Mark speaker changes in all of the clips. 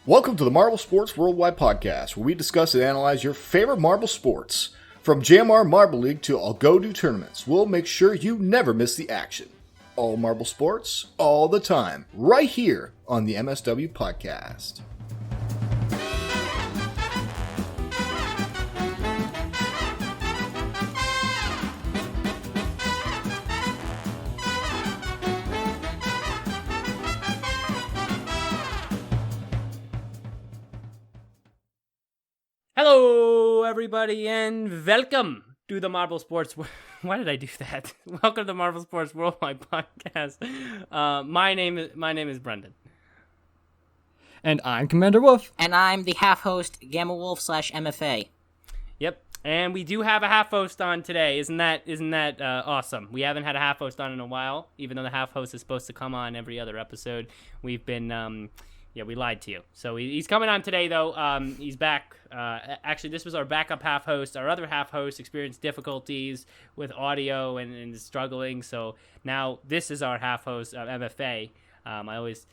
Speaker 1: Welcome to the Marble Sports Worldwide Podcast, where we discuss and analyze your favorite marble sports. From JMR Marble League to Algodo tournaments, we'll make sure you never miss the action. All marble sports, all the time, right here on the MSW Podcast.
Speaker 2: Hello, everybody, and welcome to the Marble Sports. Why did I do that? Welcome to the Marble Sports Worldwide Podcast. My name is Brendan,
Speaker 3: and I'm Commander Wolf,
Speaker 4: and I'm the half host Gamma Wolf / MFA.
Speaker 2: Yep, and we do have a half host on today. Isn't that awesome? We haven't had a half host on in a while, even though the half host is supposed to come on every other episode. We've been Yeah, we lied to you. So he's coming on today, though. He's back. Actually, this was our backup half host. Our other half host experienced difficulties with audio and is struggling. So now this is our half host, MFA. I always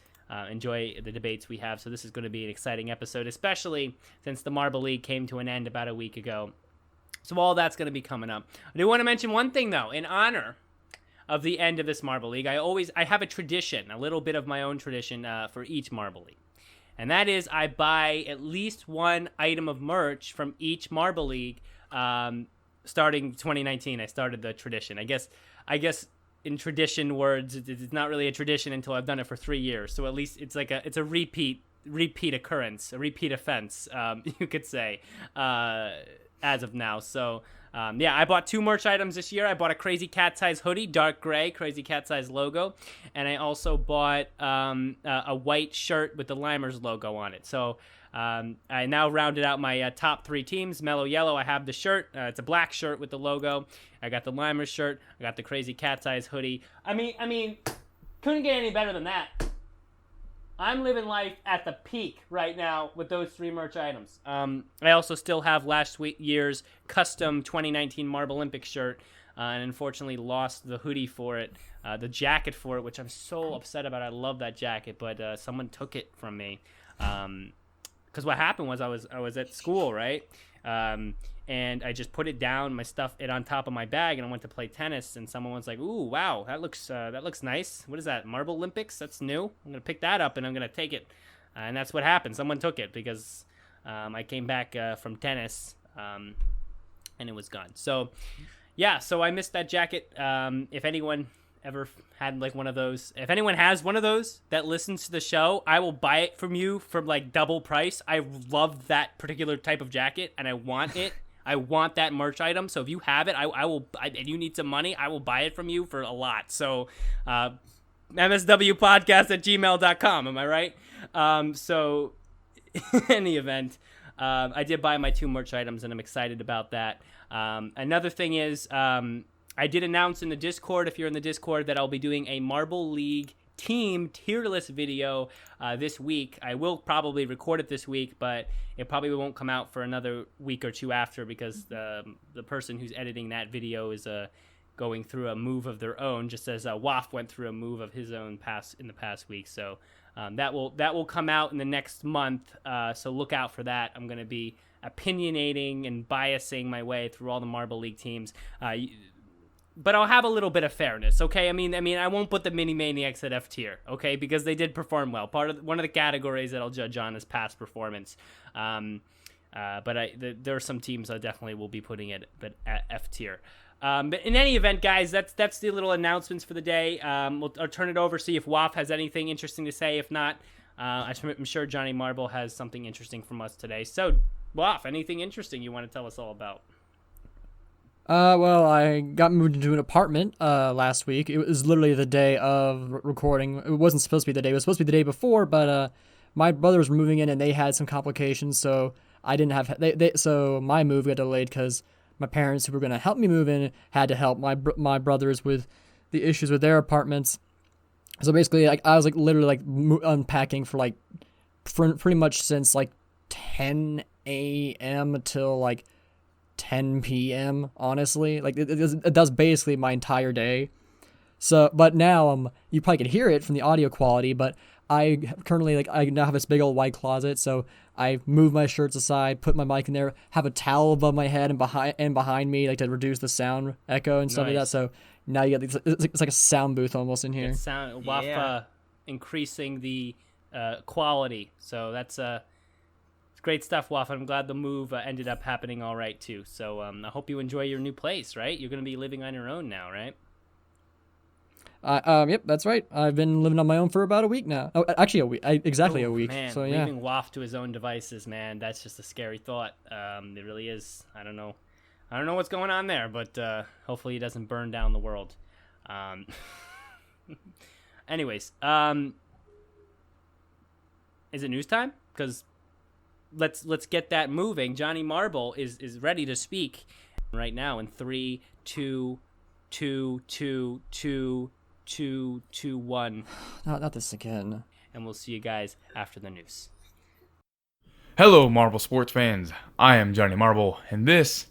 Speaker 2: enjoy the debates we have. So this is going to be an exciting episode, especially since the Marble League came to an end about a week ago. So all that's going to be coming up. I do want to mention one thing, though, in honor of the end of this Marble League. I have a tradition, a little bit of my own tradition for each Marble League. And that is I buy at least one item of merch from each Marble League starting 2019. I started the tradition. I guess in tradition words, it's not really a tradition until I've done it for 3 years. So at least it's a repeat occurrence, a repeat offense, you could say, as of now. So I bought 2 merch items this year. I bought a Crazy Cat Size hoodie, dark gray, Crazy Cat Size logo. And I also bought a white shirt with the Limers logo on it. So I now rounded out my top 3 teams. Mellow Yellow, I have the shirt. It's a black shirt with the logo. I got the Limers shirt. I got the Crazy Cat Size hoodie. I mean, couldn't get any better than that. I'm living life at the peak right now with those 3 merch items. I also still have last year's custom 2019 Marble Olympic shirt, and unfortunately lost the hoodie for it, the jacket for it, which I'm so upset about. I love that jacket, but someone took it from me. Because what happened was I was at school, right? And I just put it down, my stuff, it on top of my bag, and I went to play tennis, and someone was like, "Ooh, wow, that looks nice. What is that, Marble Olympics? That's new. I'm going to pick that up, and I'm going to take it." And that's what happened. Someone took it because I came back from tennis, and it was gone. So, yeah, so I missed that jacket. If anyone ever had like one of those, if anyone has one of those that listens to the show, I will buy it from you for like double price. I love that particular type of jacket, and I want it. I want that merch item. So if you have it, I will. And you need some money, I will buy it from you for a lot. So, MSWpodcast@gmail.com. Am I right? So, in any event, I did buy my 2 merch items, and I'm excited about that. Another thing is, I did announce in the Discord, if you're in the Discord, that I'll be doing a Marble League team tier list video this week. I will probably record it this week, but it probably won't come out for another week or 2 after, because the person who's editing that video is going through a move of their own, just as Waf went through a move of his own in the past week. So that will come out in the next month. So look out for that. I'm going to be opinionating and biasing my way through all the Marble League teams. But I'll have a little bit of fairness, okay? I mean, I won't put the Mini Maniacs at F tier, okay? Because they did perform well. One of the categories that I'll judge on is past performance. But there are some teams I definitely will be putting it at F tier. But in any event, guys, that's the little announcements for the day. I'll turn it over, see if Waf has anything interesting to say. If not, I'm sure Johnny Marble has something interesting from us today. So, Waf, anything interesting you want to tell us all about?
Speaker 3: Well, I got moved into an apartment last week. It was literally the day of recording. It wasn't supposed to be the day. It was supposed to be the day before, but my brothers were moving in, and they had some complications, so I didn't have... So my move got delayed because my parents, who were going to help me move in, had to help my brothers with the issues with their apartments. So basically, I was literally unpacking for pretty much since 10 a.m. till 10 p.m. honestly. It does basically my entire day. So, but now you probably could hear it from the audio quality, but I currently I now have this big old white closet, so I move my shirts aside, put my mic in there, have a towel above my head and behind me to reduce the sound echo and stuff like that.
Speaker 2: Nice.
Speaker 3: So now you get it's like a sound booth almost in here.
Speaker 2: It's sound Waff increasing the quality. So that's it's great stuff, Waff. I'm glad the move ended up happening all right too. So I hope you enjoy your new place. Right, you're gonna be living on your own now, right?
Speaker 3: Yep, that's right. I've been living on my own for about a week now. Oh, actually, a week. Exactly a week.
Speaker 2: Man,
Speaker 3: so yeah.
Speaker 2: leaving Waff to his own devices, man, that's just a scary thought. It really is. I don't know what's going on there, but hopefully he doesn't burn down the world. Anyways, is it news time? Because let's get that moving. Johnny Marble is ready to speak right now in 3, 2, 2, 2, 2, 2, 2, 1.
Speaker 3: Not this again.
Speaker 2: And we'll see you guys after the news.
Speaker 5: Hello, Marble sports fans. I am Johnny Marble, and this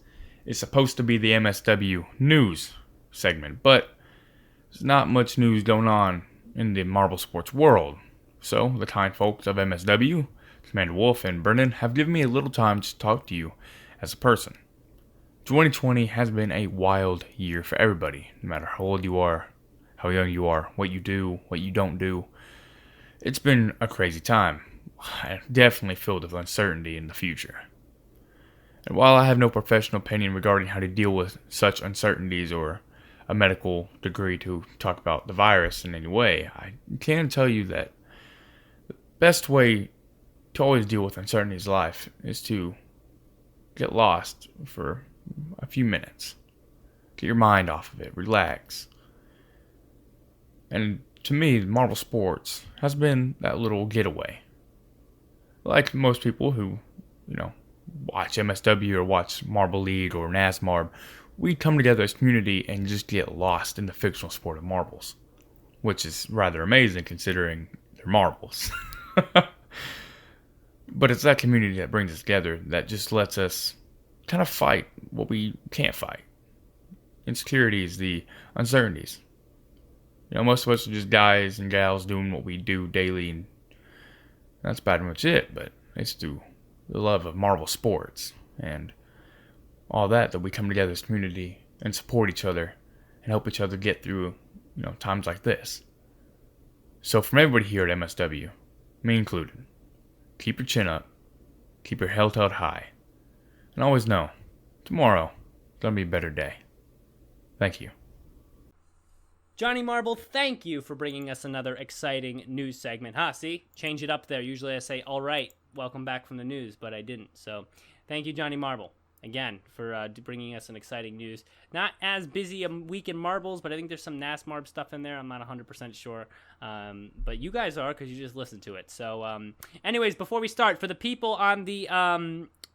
Speaker 5: is supposed to be the MSW news segment, but there's not much news going on in the Marble sports world. So, the kind folks of MSW, Commander Wolf and Brendan, have given me a little time to talk to you as a person. 2020 has been a wild year for everybody, no matter how old you are, how young you are, what you do, what you don't do. It's been a crazy time, definitely filled with uncertainty in the future. And while I have no professional opinion regarding how to deal with such uncertainties or a medical degree to talk about the virus in any way, I can tell you that the best way to always deal with uncertainties in life is to get lost for a few minutes. Get your mind off of it. Relax. And to me, Marble Sports has been that little getaway. Like most people who, watch MSW or watch Marble League or NASMARB, we come together as a community and just get lost in the fictional sport of marbles. Which is rather amazing considering they're marbles. But it's that community that brings us together that just lets us kind of fight what we can't fight. Insecurities, the uncertainties. Most of us are just guys and gals doing what we do daily, and that's pretty much it. But it's through the love of Marble sports and all that we come together as a community and support each other and help each other get through, times like this. So from everybody here at MSW, me included, keep your chin up, keep your head held high, and always know, tomorrow is going to be a better day. Thank you.
Speaker 2: Johnny Marble, thank you for bringing us another exciting news segment. See? Change it up there. Usually I say, all right, welcome back from the news, but I didn't. So thank you, Johnny Marble, again, for bringing us some exciting news. Not as busy a week in marbles, but I think there's some NASMARB stuff in there. I'm not 100% sure. But you guys are, because you just listened to it. So anyways, before we start, for the people on the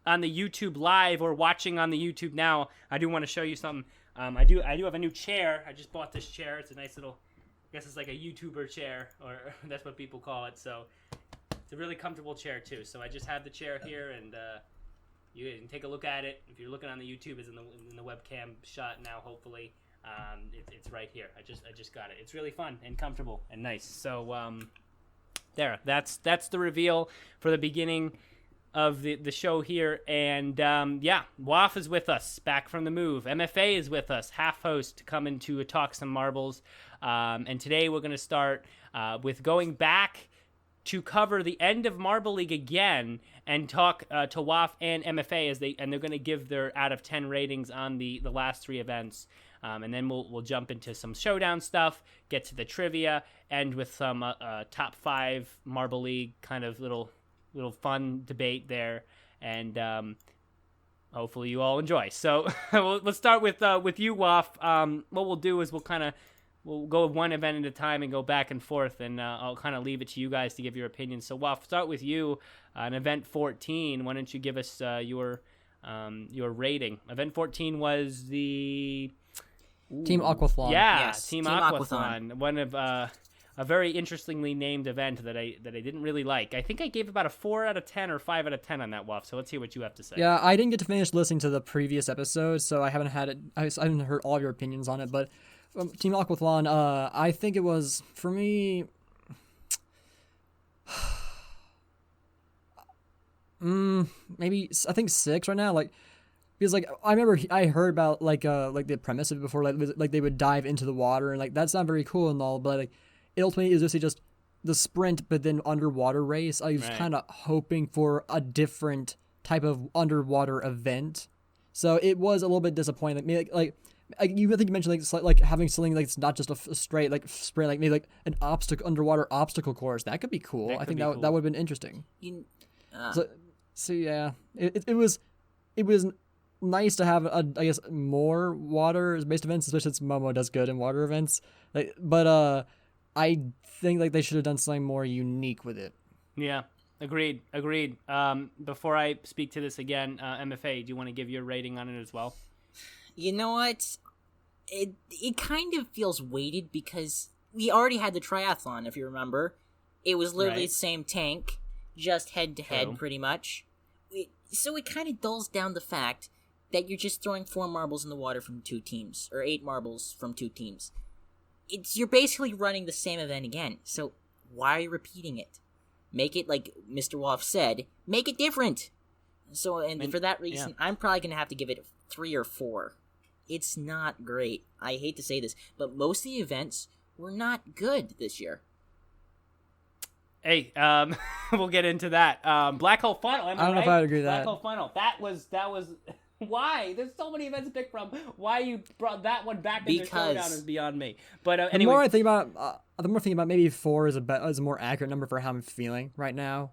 Speaker 2: YouTube live or watching on the YouTube now, I do want to show you something. I do have a new chair. I just bought this chair. It's a nice little, I guess it's like a YouTuber chair, or that's what people call it. So it's a really comfortable chair too. So I just have the chair here, and you can take a look at it. If you're looking on the YouTube, it's in the webcam shot now. Hopefully, it's right here. I just got it. It's really fun and comfortable and nice. So there. That's the reveal for the beginning of the show here. And Waff is with us, back from the move. MFA is with us, half host, coming to talk some marbles. And today we're going to start with going back to cover the end of Marble League again and talk to Waff and MFA they're going to give their out of 10 ratings on the last 3 events. And then we'll jump into some Showdown stuff, get to the trivia, end with some top 5 Marble League kind of little fun debate there, and hopefully you all enjoy. So let's start with you, Waff. What we'll do is we'll go one event at a time and go back and forth, and I'll kind of leave it to you guys to give your opinions. So Waff, start with you on event 14. Why don't you give us your rating? Event 14 was the
Speaker 3: Team Aquathlon.
Speaker 2: Yeah,
Speaker 4: Yes,
Speaker 2: Team
Speaker 4: Team
Speaker 2: Aquathlon. One of a very interestingly named event that I didn't really like. I think I gave about a 4 out of 10 or 5 out of 10 on that, Waff. So let's hear what you have to say.
Speaker 3: Yeah, I didn't get to finish listening to the previous episode, so I haven't heard all your opinions on it. But Team Aquathlon, I think it was, for me, Maybe I think 6 right now. Like, because like I remember I heard about like the premise of it before, like they would dive into the water, and like that's not very cool and all, but like it ultimately is just the sprint, but then underwater race. I was kind of hoping for a different type of underwater event, so it was a little bit disappointing. Like you, I think you mentioned like having something like it's not just a straight like sprint, like maybe like an underwater obstacle course. That could be cool. I think that would have been interesting. So yeah, it was nice to have I guess more water based events, especially since Momo does good in water events. But I think like they should have done something more unique with it.
Speaker 2: Yeah, agreed. Before I speak to this again, MFA, do you want to give your rating on it as well?
Speaker 4: You know what? It kind of feels weighted because we already had the triathlon, if you remember. It was literally the same tank, just head-to-head, pretty much. So it kind of dulls down the fact that you're just throwing 4 marbles in the water from 2 teams, or 8 marbles from 2 teams. You're basically running the same event again, so why are you repeating it? Make it, like Mr. Wolf said, make it different! So, and for that reason, I'm probably going to have to give it 3 or 4. It's not great. I hate to say this, but most of the events were not good this year.
Speaker 2: Hey, we'll get into that. Black Hole Final.
Speaker 3: I don't know if I would agree with that.
Speaker 2: Black Hole Final. That was. Why? There's so many events to pick from. Why you brought that one back into Showdown is beyond me. But anyway,
Speaker 3: the more I think about, maybe 4 is a more accurate number for how I'm feeling right now.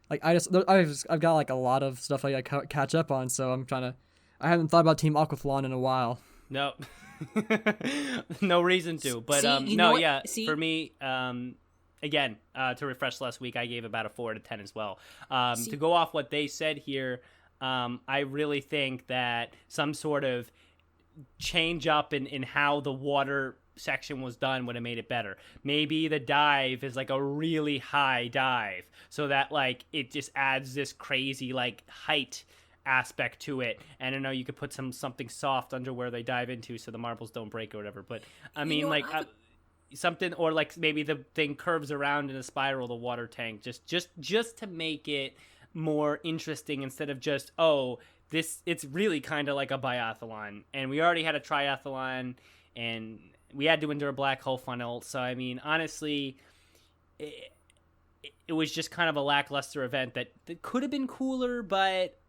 Speaker 3: Like I've got like a lot of stuff I gotta catch up on, so I haven't thought about Team Aquathlon in a while.
Speaker 2: No, no reason to. But for me, again, to refresh last week, I gave about a 4 out of 10 as well. To go off what they said here, I really think that some sort of change up in how the water section was done would have made it better. Maybe the dive is like a really high dive, so that like it just adds this crazy like height aspect to it. And I know you could put something soft under where they dive into so the marbles don't break or whatever. But I mean, something, or like maybe the thing curves around in a spiral, the water tank, just to make it more interesting instead of just it's really kind of like a biathlon, and we already had a triathlon and we had to endure a black hole funnel. So I mean, honestly, it was just kind of a lackluster event that could have been cooler, but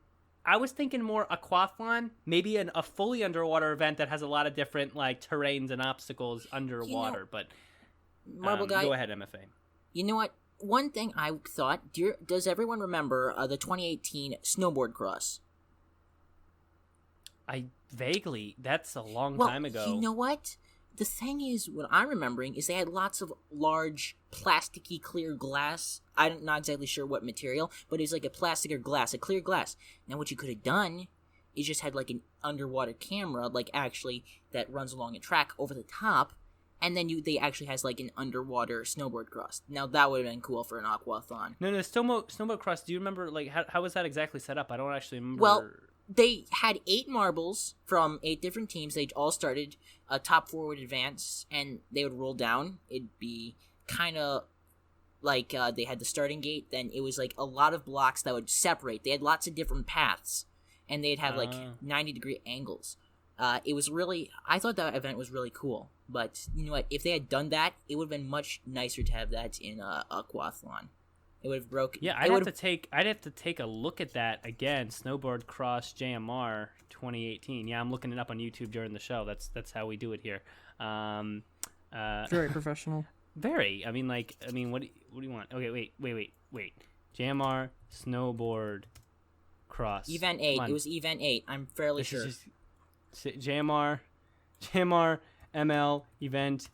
Speaker 2: I was thinking more aquathlon, maybe a fully underwater event that has a lot of different like terrains and obstacles underwater. But
Speaker 4: Marble Guy,
Speaker 2: go ahead, MFA.
Speaker 4: You know what? One thing I thought, does everyone remember the 2018 snowboard cross?
Speaker 2: Vaguely. That's a long time ago.
Speaker 4: You know what? The thing is, what I'm remembering is they had lots of large, plasticky, clear glass. I'm not exactly sure what material, but it was like a plastic or glass, a clear glass. Now, what you could have done is just had like an underwater camera, like actually, that runs along a track over the top, and then they actually has like an underwater snowboard cross. Now, that would have been cool for an aquathon.
Speaker 2: No, snowboard cross, do you remember, like, how was that exactly set up? I don't actually remember.
Speaker 4: Well, they had 8 marbles from 8 different teams. They all started a top 4 would advance, and they would roll down. It'd be kind of like they had the starting gate. Then it was like a lot of blocks that would separate. They had lots of different paths, and they'd have like 90-degree angles. It was really, I thought that event was really cool. But you know what? If they had done that, it would have been much nicer to have that in aquathlon. It would have broken.
Speaker 2: Yeah, I'd have to take a look at that again. Snowboard cross JMR 2018. Yeah, I'm looking it up on YouTube during the show. That's how we do it here.
Speaker 3: Very professional.
Speaker 2: Very. I mean, what do you want? Okay, wait. JMR snowboard cross.
Speaker 4: Event 8. It was Event 8. I'm fairly sure.
Speaker 2: JMR ML event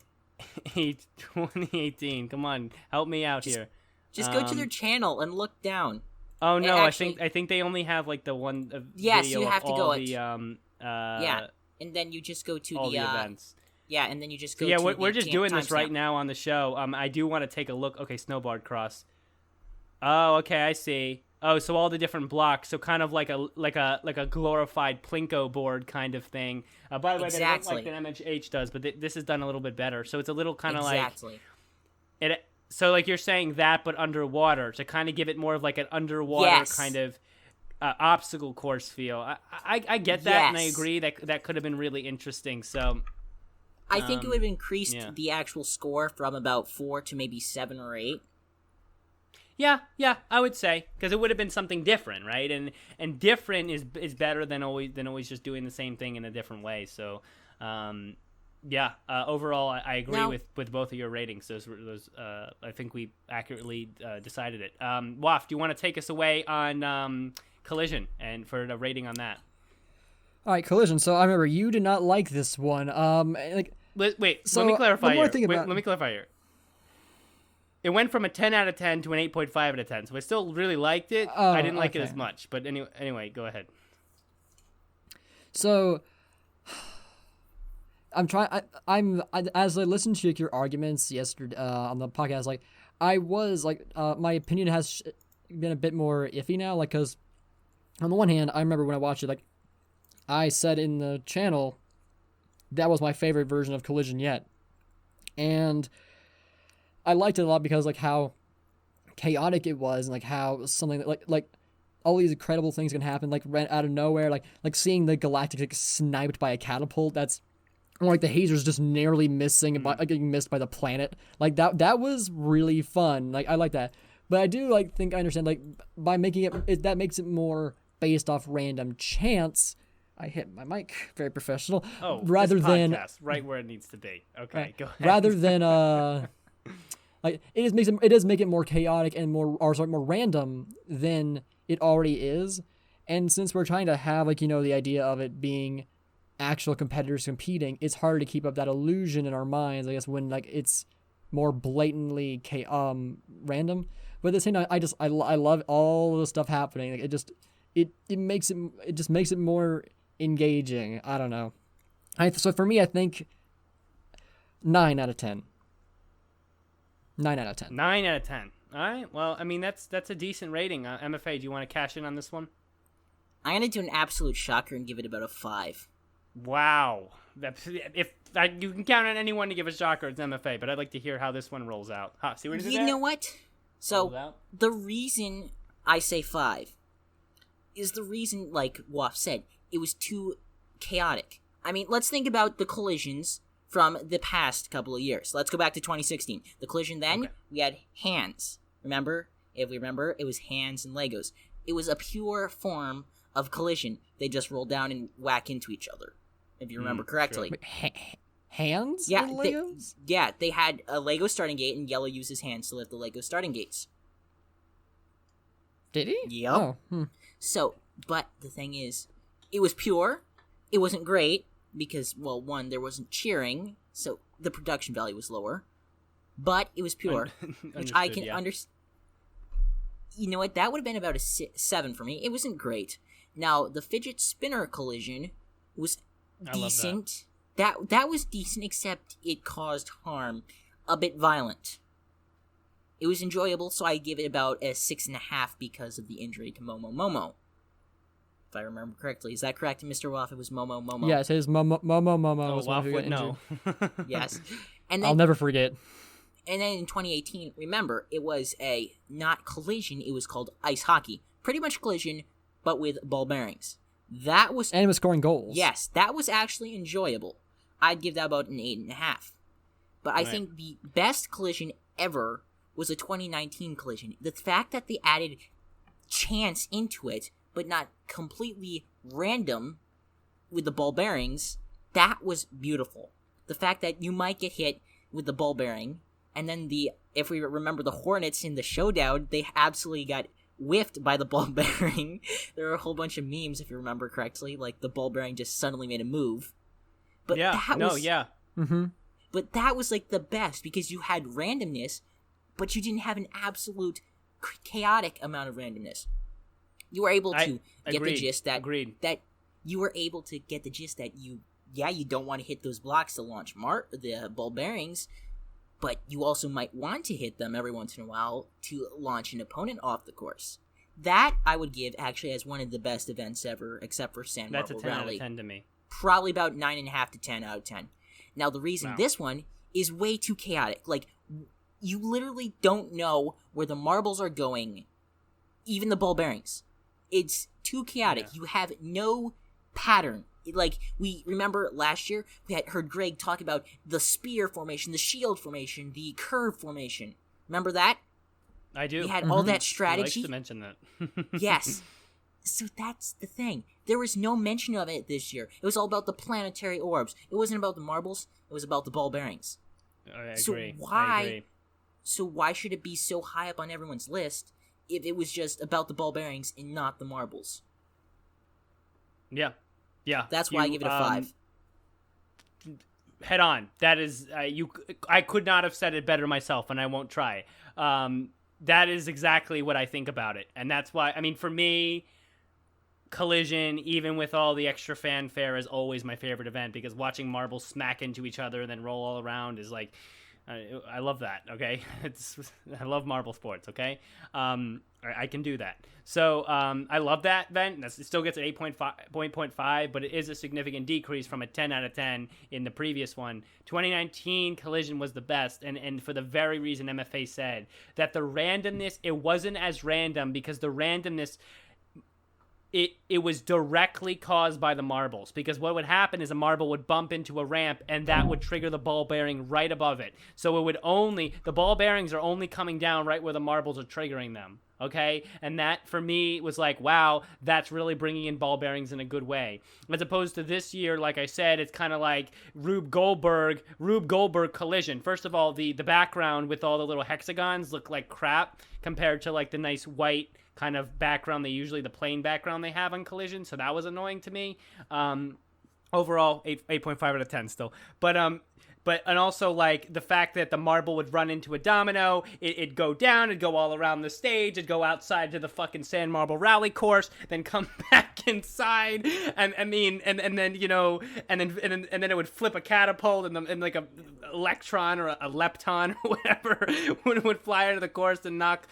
Speaker 2: 8 2018. Come on, help me out here.
Speaker 4: Just go to their channel and look down.
Speaker 2: Oh no, actually, I think they only have like the one
Speaker 4: yes,
Speaker 2: video
Speaker 4: you have
Speaker 2: of
Speaker 4: to
Speaker 2: all
Speaker 4: go
Speaker 2: the
Speaker 4: yeah, and then you just go to
Speaker 2: all the events.
Speaker 4: Yeah, and then you just go
Speaker 2: so, yeah,
Speaker 4: to
Speaker 2: we're just doing this right now on the show. I do want to take a look. Okay, snowboard cross. Oh, okay, I see. Oh, so all the different blocks. So kind of like a glorified Plinko board kind of thing. By the way, they don't like the MHH does, but this is done a little bit better. So it's a little kind of like So like you're saying that, but underwater, to kind of give it more of like an underwater kind of obstacle course feel. I get that, and I agree that could have been really interesting. So
Speaker 4: I think it would have increased the actual score from about 4 to maybe 7 or 8.
Speaker 2: Yeah, I would say, because it would have been something different, right? And different is better than always just doing the same thing in a different way. So, overall, I agree with both of your ratings. Those I think we accurately decided it. Waf, do you want to take us away on Collision and for the rating on that?
Speaker 3: All right, Collision. So I remember you did not like this one.
Speaker 2: Wait. So let me clarify here. Let me clarify here. It went from a 10 out of 10 to an 8.5 out of 10, so I still really liked it. I didn't like it as much, but anyway, go ahead.
Speaker 3: So, as I listened to your arguments yesterday on the podcast, like, I was, like, my opinion has been a bit more iffy now, like, because on the one hand, I remember when I watched it, like, I said in the channel that was my favorite version of Collision yet, and I liked it a lot because like how chaotic it was and like how something like all these incredible things can happen like out of nowhere, like seeing the Galactic like, sniped by a catapult that's or like the hazers just narrowly missing by getting missed by the planet, like that was really fun. Like I like that, but I do like think I understand like by making it that makes it more based off random chance. I hit my mic, very professional.
Speaker 2: Oh,
Speaker 3: rather
Speaker 2: this
Speaker 3: than
Speaker 2: podcast, right where it needs to be. Okay, go ahead.
Speaker 3: Rather than like it does make it more chaotic and more random than it already is. And since we're trying to have like, the idea of it being actual competitors competing, it's harder to keep up that illusion in our minds, I guess, when like it's more blatantly random. But at the same time, I love all the stuff happening. Like it makes it more engaging. I don't know. So for me, I think 9 out of 10. 9 out of 10.
Speaker 2: 9 out of 10. All right. Well, I mean, that's a decent rating. MFA, do you want to cash in on this one?
Speaker 4: I'm going to do an absolute shocker and give it about a 5.
Speaker 2: Wow. You can count on anyone to give a shocker, it's MFA, but I'd like to hear how this one rolls out. See what it is
Speaker 4: You know what? So, the reason I say 5 is the reason, like Waf said, it was too chaotic. I mean, let's think about the collisions from the past couple of years. Let's go back to 2016. The collision then, we had hands. Remember? If we remember, it was hands and Legos. It was a pure form of collision. They just roll down and whack into each other, if you remember correctly.
Speaker 3: Wait, hands?
Speaker 4: Yeah,
Speaker 3: and Legos?
Speaker 4: They had a Lego starting gate, and Yellow uses hands to lift the Lego starting gates.
Speaker 3: Did he?
Speaker 4: Yep.
Speaker 3: Oh,
Speaker 4: So, but the thing is, it was pure. It wasn't great because, well, one, there wasn't cheering, so the production value was lower. But it was pure, which I can understand. You know what? That would have been about a 7 for me. It wasn't great. Now, the fidget spinner collision was decent. That was decent, except it caused harm. A bit violent. It was enjoyable, so I give it about a 6.5 because of the injury to Momo. If I remember correctly. Is that correct, Mr. Waff? It was Momo.
Speaker 3: Yes, it is Momo.
Speaker 2: Oh, Waff would know.
Speaker 4: Yes. And then,
Speaker 3: I'll never forget.
Speaker 4: And then in 2018, remember, it was not collision, it was called ice hockey. Pretty much collision, but with ball bearings. That was...
Speaker 3: And it was scoring goals.
Speaker 4: Yes, that was actually enjoyable. I'd give that about an 8.5. But I think the best collision ever was a 2019 collision. The fact that they added chance into it, but not completely random with the ball bearings, that was beautiful. The fact that you might get hit with the ball bearing, and then if we remember the Hornets in the Showdown, they absolutely got whiffed by the ball bearing. There are a whole bunch of memes, if you remember correctly, like the ball bearing just suddenly made a move. But
Speaker 3: Mm-hmm.
Speaker 4: But that was like the best because you had randomness, but you didn't have an absolute chaotic amount of randomness. You were able to get the gist that you were able to get the gist that you don't want to hit those blocks to launch the ball bearings, but you also might want to hit them every once in a while to launch an opponent off the course. That I would give actually as one of the best events ever, except for Sand Marble
Speaker 2: Rally. That's a 10
Speaker 4: Rally.
Speaker 2: out of 10 to me.
Speaker 4: Probably about 9.5 to 10 out of 10. Now the reason this one is way too chaotic. Like, you literally don't know where the marbles are going, even the ball bearings. It's too chaotic. Yeah. You have no pattern. Like, we remember last year, we had heard Greg talk about the spear formation, the shield formation, the curve formation. Remember that?
Speaker 2: I do.
Speaker 4: We had all that strategy.
Speaker 2: He likes to mention that.
Speaker 4: Yes. So that's the thing. There was no mention of it this year. It was all about the planetary orbs. It wasn't about the marbles. It was about the ball bearings.
Speaker 2: I
Speaker 4: agree. So why should it be so high up on everyone's list if it was just about the ball bearings and not the marbles?
Speaker 2: Yeah.
Speaker 4: That's why I give it a 5.
Speaker 2: Head on. That is I could not have said it better myself, and I won't try. That is exactly what I think about it, and that's why. I mean, for me, Collision, even with all the extra fanfare, is always my favorite event because watching marbles smack into each other and then roll all around is like. I love that, okay? I love marble sports, okay? I can do that. So I love that event. It still gets an 8.5, but it is a significant decrease from a 10 out of 10 in the previous one. 2019 Collision was the best, and for the very reason MFA said, that the randomness, it wasn't as random because the randomness... It was directly caused by the marbles, because what would happen is a marble would bump into a ramp and that would trigger the ball bearing right above it. So the ball bearings are only coming down right where the marbles are triggering them. Okay. And that for me was like, wow, that's really bringing in ball bearings in a good way. As opposed to this year, like I said, it's kind of like Rube Goldberg Collision. First of all, the background with all the little hexagons look like crap compared to like the nice white kind of background the plain background they have on Collision, so that was annoying to me. Overall, 8.5 out of 10 still. And also, like, the fact that the marble would run into a domino, it'd go down, it'd go all around the stage, it'd go outside to the fucking sand marble rally course, then come back inside, and then it would flip a catapult, and like a electron or a lepton or whatever would fly out of the course and knock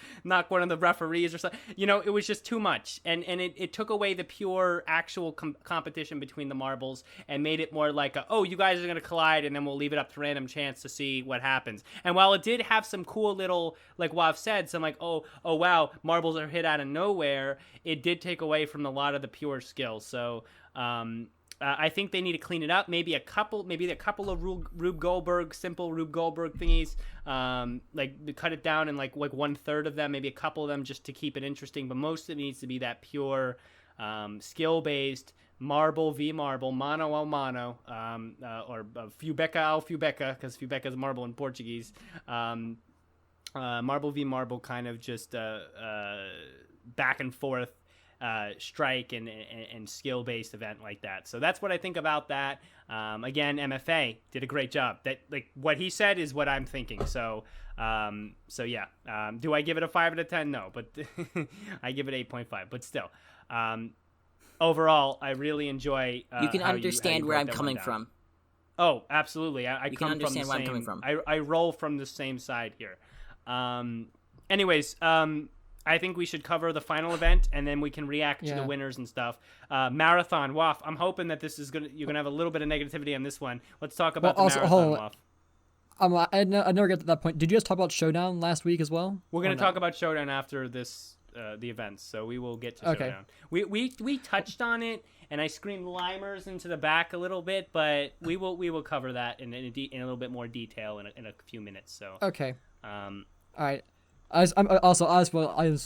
Speaker 2: one of the referees or something. It was just too much, and it took away the pure actual competition between the marbles and made it more like you guys are gonna collide, and then we'll leave it up to random chance to see what happens. And while it did have some cool little, like Wav said, some like oh wow, marbles are hit out of nowhere, it did take away from a lot of the pure skill. So I think they need to clean it up. Maybe a couple of Rube Goldberg thingies, like cut it down in like 1/3 of them, maybe a couple of them just to keep it interesting. But most of it needs to be that pure skill based marble v marble, mano ao mano, or fubeca ao fubeca, because fubeca is marble in Portuguese. Marble v marble, kind of just back and forth strike and skill based event like that. So that's what I think about that. Again, MFA did a great job. That, like, what he said is what I'm thinking. So yeah. Do I give it a 5 out of 10? No, but I give it 8.5. But still. Overall, I really enjoy.
Speaker 4: You can understand where I'm coming from.
Speaker 2: Oh, absolutely. I
Speaker 4: can understand where I'm coming from.
Speaker 2: I roll from the same side here. Anyways, I think we should cover the final event, and then we can react to the winners and stuff. Marathon, Waff. I'm hoping that you're gonna have a little bit of negativity on this one. Let's talk about the marathon, Waff.
Speaker 3: I never get to that point. Did you guys talk about Showdown last week as well?
Speaker 2: We're gonna talk about Showdown after this. The events, so we will get to Showdown. We touched on it, and I screamed limers into the back a little bit, but we will cover that in a little bit more detail in a few minutes. So
Speaker 3: okay, all right. I was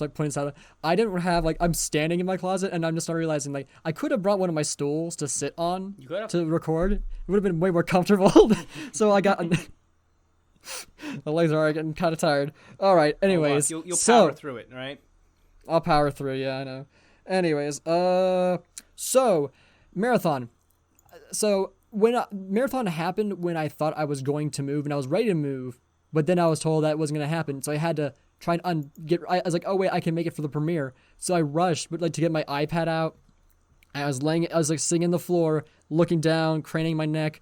Speaker 3: like pointing out, I didn't have I'm standing in my closet, and I'm just started realizing I could have brought one of my stools to sit on to record. It would have been way more comfortable. So I got. The legs are getting kind of tired. All right. Anyways,
Speaker 2: you'll power through it, right?
Speaker 3: I'll power through, yeah, I know. Anyways, so, Marathon. So, Marathon happened when I thought I was going to move, and I was ready to move, but then I was told that wasn't going to happen, so I had to try and I was like, oh wait, I can make it for the premiere. So I rushed, to get my iPad out. I was sitting on the floor, looking down, craning my neck.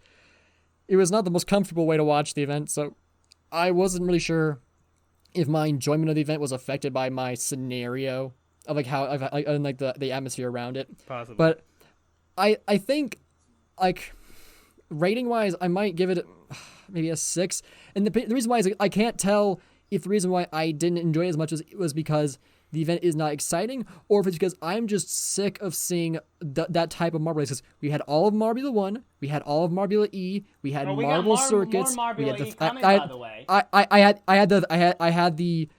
Speaker 3: It was not the most comfortable way to watch the event, so I wasn't really sure if my enjoyment of the event was affected by my scenario of the atmosphere around it.
Speaker 2: Possibly.
Speaker 3: But I think rating wise, I might give it maybe a 6. And the reason why is I can't tell if the reason why I didn't enjoy it as much was because the event is not exciting, or if it's because I'm just sick of seeing that type of marble race. Because we had all of Marbula 1, we had all of Marbula E, we had marble circuits.
Speaker 2: More
Speaker 3: we had
Speaker 2: Marbula E coming, by the way.
Speaker 3: I had the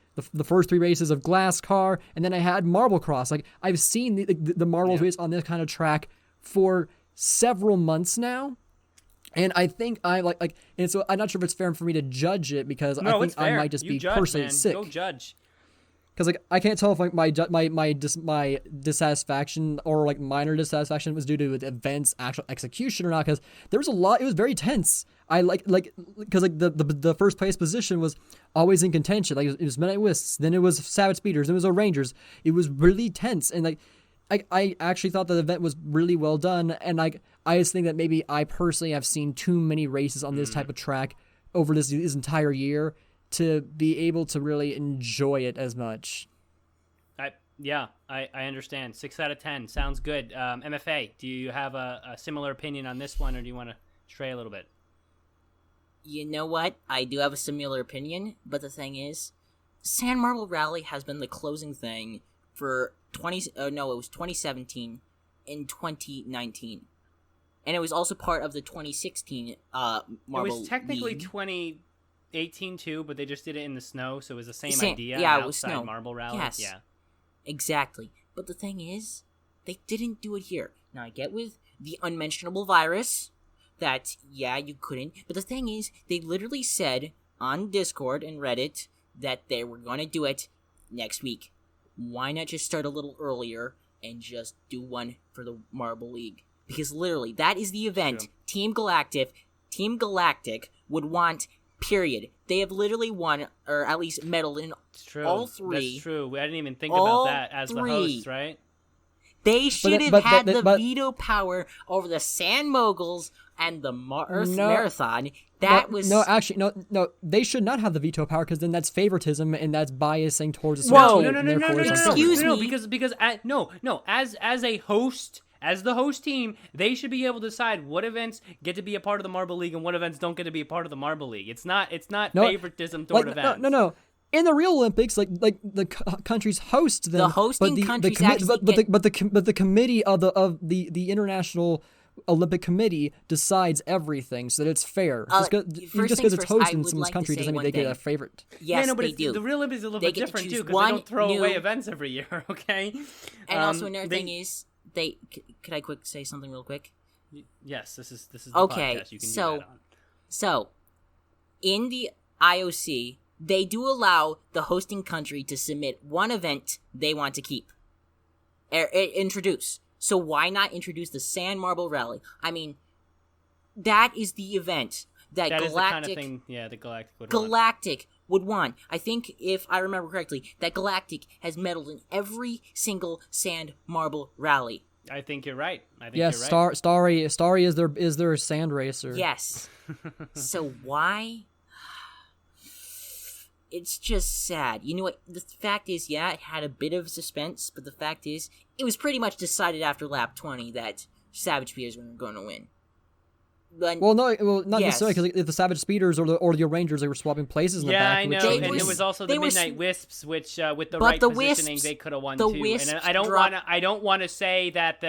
Speaker 3: first 3 races of Glass Car, and then I had Marble Cross. Like, I've seen the marbles race on this kind of track for several months now. And I think and so I'm not sure if it's fair for me to judge it, because I think I might just be personally sick.
Speaker 2: Go judge.
Speaker 3: Because I can't tell if my dissatisfaction or minor dissatisfaction was due to the event's actual execution or not. Because there was a lot. It was very tense. I because the first place position was always in contention. Like, it was Midnight Wisps, then it was Savage Speeders, then it was Rangers. It was really tense, and I actually thought the event was really well done. And I just think that maybe I personally have seen too many races on this type of track over this entire year to be able to really enjoy it as much.
Speaker 2: I understand. 6 out of 10 sounds good. MFA, do you have a similar opinion on this one, or do you want to stray a little bit?
Speaker 4: You know what? I do have a similar opinion, but the thing is, Sand Marble Rally has been the closing thing for 2017 and 2019. And it was also part of the 2016 Marble
Speaker 2: It was technically
Speaker 4: League.
Speaker 2: 2018 too, but they just did it in the snow, so it was the same idea.
Speaker 4: Yeah, it was snow.
Speaker 2: Marble Rally.
Speaker 4: Yes.
Speaker 2: Yeah.
Speaker 4: Exactly. But the thing is, they didn't do it here. Now, I get with the unmentionable virus that, you couldn't. But the thing is, they literally said on Discord and Reddit that they were going to do it next week. Why not just start a little earlier and just do one for the Marble League? Because literally, that is the event Team Galactic would want, period. They have literally won, or at least medaled in all 3.
Speaker 2: That's true. I didn't even think about that as the host, right?
Speaker 4: They should have had the veto power over the Sand Moguls and the Earth Marathon.
Speaker 3: No. They should not have the veto power, because then that's favoritism and that's biasing towards a certain team.
Speaker 2: No.
Speaker 4: Excuse me.
Speaker 2: Because as a host. As the host team, they should be able to decide what events get to be a part of the Marble League and what events don't get to be a part of the Marble League. It's not favoritism toward events.
Speaker 3: No. In the real Olympics, the countries host them.
Speaker 4: The hosting countries
Speaker 3: but the committee of the International Olympic Committee decides everything, so that it's fair. Just because it's hosting some country doesn't mean they get a favorite.
Speaker 4: Yes,
Speaker 2: but
Speaker 4: they do.
Speaker 2: The real Olympics is a little bit different too, because they don't throw away events every year. Okay.
Speaker 4: And also another thing is, could I say something real quick?
Speaker 2: Yes, this is the
Speaker 4: okay.
Speaker 2: podcast. You can do that on.
Speaker 4: So, in the IOC, they do allow the hosting country to submit one event they want to keep, introduce. So why not introduce the Sand Marble Rally? I mean, that is the event that
Speaker 2: Galactic.
Speaker 4: Is the kind of
Speaker 2: thing, the
Speaker 4: Galactic would want. I think, if I remember correctly, that Galactic has medaled in every single Sand Marble Rally.
Speaker 2: I think you're right.
Speaker 3: Starry is their sand racer.
Speaker 4: Yes. So why? It's just sad. You know what? The fact is, it had a bit of suspense, but the fact is, it was pretty much decided after lap 20 that Savage Speeders were going to win. But,
Speaker 3: not necessarily, because if the Savage Speeders or the Rangers, they were swapping places in the back.
Speaker 2: I know, and it was also the Midnight Wisps, which with the right positioning, they could have won too. And I don't want to say that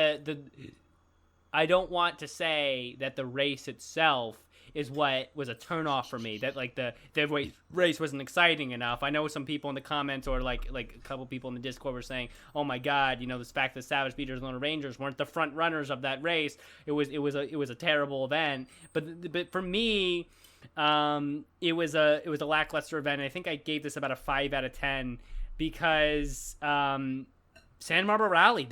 Speaker 2: I don't want to say that the race itself is what was a turnoff for me. That the race wasn't exciting enough. I know some people in the comments, or like a couple people in the Discord, were saying, "Oh my God, the fact that Savage Speeders and the Rangers weren't the front runners of that race. It was a terrible event." But for me, it was a lackluster event. I think I gave this about a 5 out of 10 because Sand Marble Rally,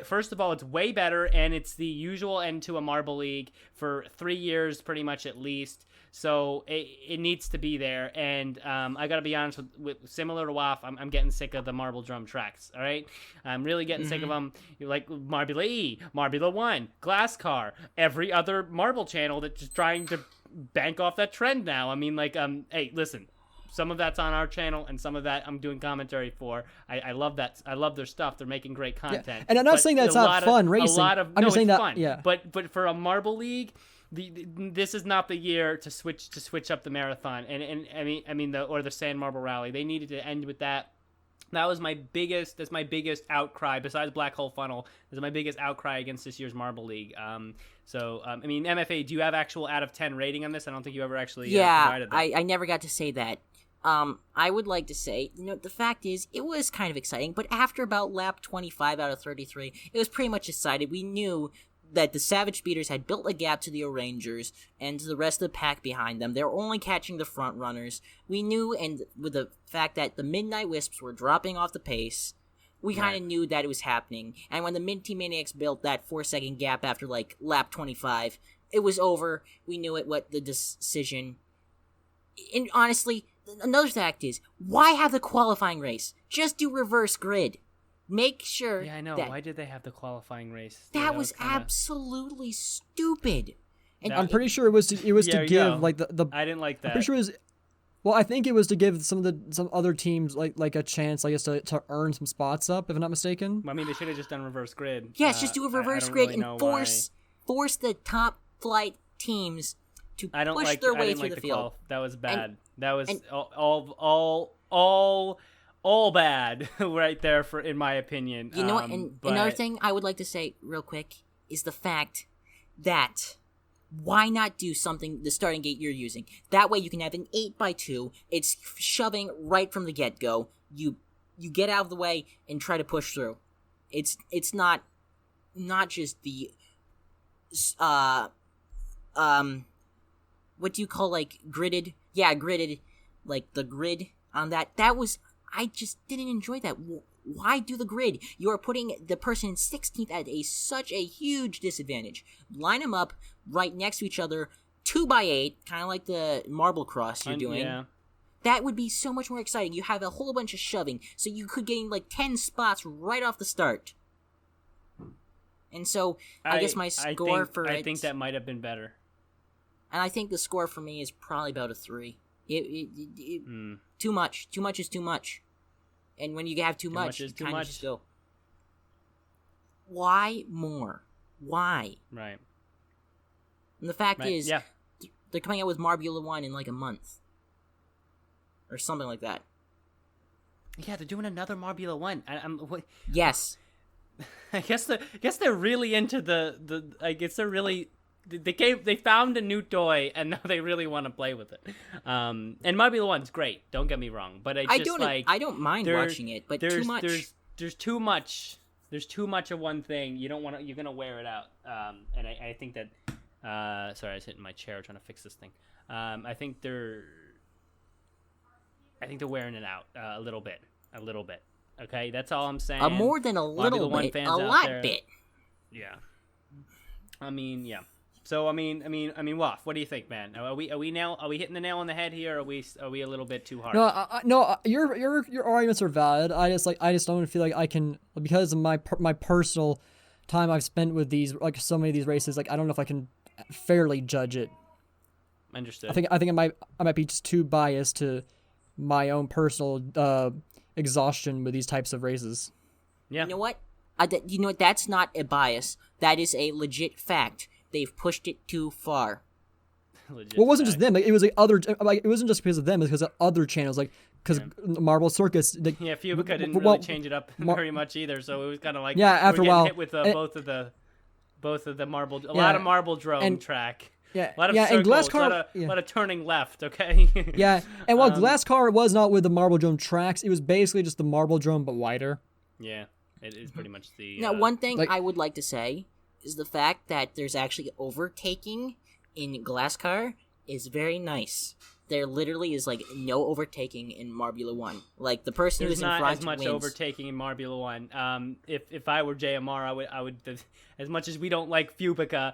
Speaker 2: first of all, it's way better, and it's the usual end to a Marble League for 3 years, pretty much at least. So it needs to be there. And I got to be honest, with similar to WAF, I'm getting sick of the marble drum tracks, all right? I'm really getting sick of them. Like Marbula E, Marbula 1, Glass Car, every other marble channel that's just trying to bank off that trend now. I mean, hey, listen. Some of that's on our channel, and some of that I'm doing commentary for. I love that. I love their stuff. They're making great content.
Speaker 3: Yeah. And I'm not saying that's not fun racing.
Speaker 2: I'm just saying that, fun. Yeah. But for a Marble League, this is not the year to switch up the marathon. And I mean the Sand Marble Rally. They needed to end with that. That's my biggest outcry, besides Black Hole Funnel. This is my biggest outcry against this year's Marble League. I mean, MFA, do you have actual out of 10 rating on this? I don't think you ever actually provided that.
Speaker 4: I never got to say that. I would like to say, the fact is, it was kind of exciting, but after about lap 25 out of 33, it was pretty much decided. We knew that the Savage Speeders had built a gap to the O'Rangers and to the rest of the pack behind them. They were only catching the front runners. We knew, and with the fact that the Midnight Wisps were dropping off the pace, we kind of knew that it was happening. And when the Minty Maniacs built that 4-second gap after, lap 25, it was over. We knew it, what the decision. And honestly, another fact is, why have the qualifying race? Just do reverse grid. Make sure.
Speaker 2: Yeah, I know. Why did they have the qualifying race?
Speaker 4: That was absolutely stupid.
Speaker 3: And I'm pretty sure it was to give the.
Speaker 2: I didn't like that.
Speaker 3: I'm pretty sure it was. Well, I think it was to give some other teams like a chance, I guess, to earn some spots up, if I'm not mistaken.
Speaker 2: I mean, they should have just done reverse grid.
Speaker 4: Yes, just do a reverse grid and force the top flight teams to push their way through the field.
Speaker 2: That was bad. That was all bad right there, in my opinion.
Speaker 4: You know what? And another thing I would like to say real quick is the fact that why not do something, the starting gate you're using? That way you can have an 8x2. It's shoving right from the get-go. You get out of the way and try to push through. It's not just the what do you call, gridded? Yeah, gridded, the grid on that. That was, I just didn't enjoy that. Why do the grid? You are putting the person in 16th at such a huge disadvantage. Line them up right next to each other, 2x8, kind of like the marble cross you're doing.
Speaker 2: Yeah.
Speaker 4: That would be so much more exciting. You have a whole bunch of shoving, so you could gain 10 spots right off the start. And so, I guess my score
Speaker 2: I think that might have been better.
Speaker 4: And I think the score for me is probably about a 3. Too much. Too much is too much. And when you have too much you kind of just go, why more? Why?
Speaker 2: Right.
Speaker 4: And the fact is, they're coming out with Marbula 1 in a month. Or something like that.
Speaker 2: Yeah, they're doing another Marbula 1.
Speaker 4: Yes.
Speaker 2: I guess they're really into the I guess they're really they found a new toy and now they really want to play with it. And Marbula 1's great, don't get me wrong, but I
Speaker 4: don't mind watching it, but too much.
Speaker 2: There's too much. There's too much of one thing. You're gonna wear it out. And I think that sorry, I was hitting my chair trying to fix this thing. I think they're wearing it out a little bit. Okay, that's all I'm saying.
Speaker 4: More than a little bit, a lot bit.
Speaker 2: Yeah. I mean, yeah. So I mean, Waff, what do you think, man? Are we hitting the nail on the head here? Or are we a little bit too hard?
Speaker 3: No, your arguments are valid. I just don't feel like I can, because of my personal time I've spent with these, so many of these races. I don't know if I can fairly judge it.
Speaker 2: Understood.
Speaker 3: I think I might be just too biased to my own personal exhaustion with these types of races.
Speaker 2: Yeah.
Speaker 4: You know what? That's not a bias. That is a legit fact. They've pushed it too far.
Speaker 3: Legit well, it wasn't fact. Just them. It was it wasn't just because of them. It was because of other channels, because Marble Circus.
Speaker 2: Fubica didn't really change it up very much either. So it was kind of
Speaker 3: after a while
Speaker 2: hit with both of the marble, lot of marble drone track.
Speaker 3: Yeah,
Speaker 2: a lot of
Speaker 3: circles, and Glasscar,
Speaker 2: a lot of turning left, okay?
Speaker 3: Yeah, and while Glasscar was not with the Marble Drome tracks, it was basically just the Marble Drome, but wider.
Speaker 2: Yeah, it is pretty much the...
Speaker 4: Now, one thing I would like to say is the fact that there's actually overtaking in Glasscar is very nice. There literally is, no overtaking in Marbula 1. The person who's in front wins.
Speaker 2: There's not as much overtaking in Marbula 1. If I were JMR, I would as much as we don't like Fubica,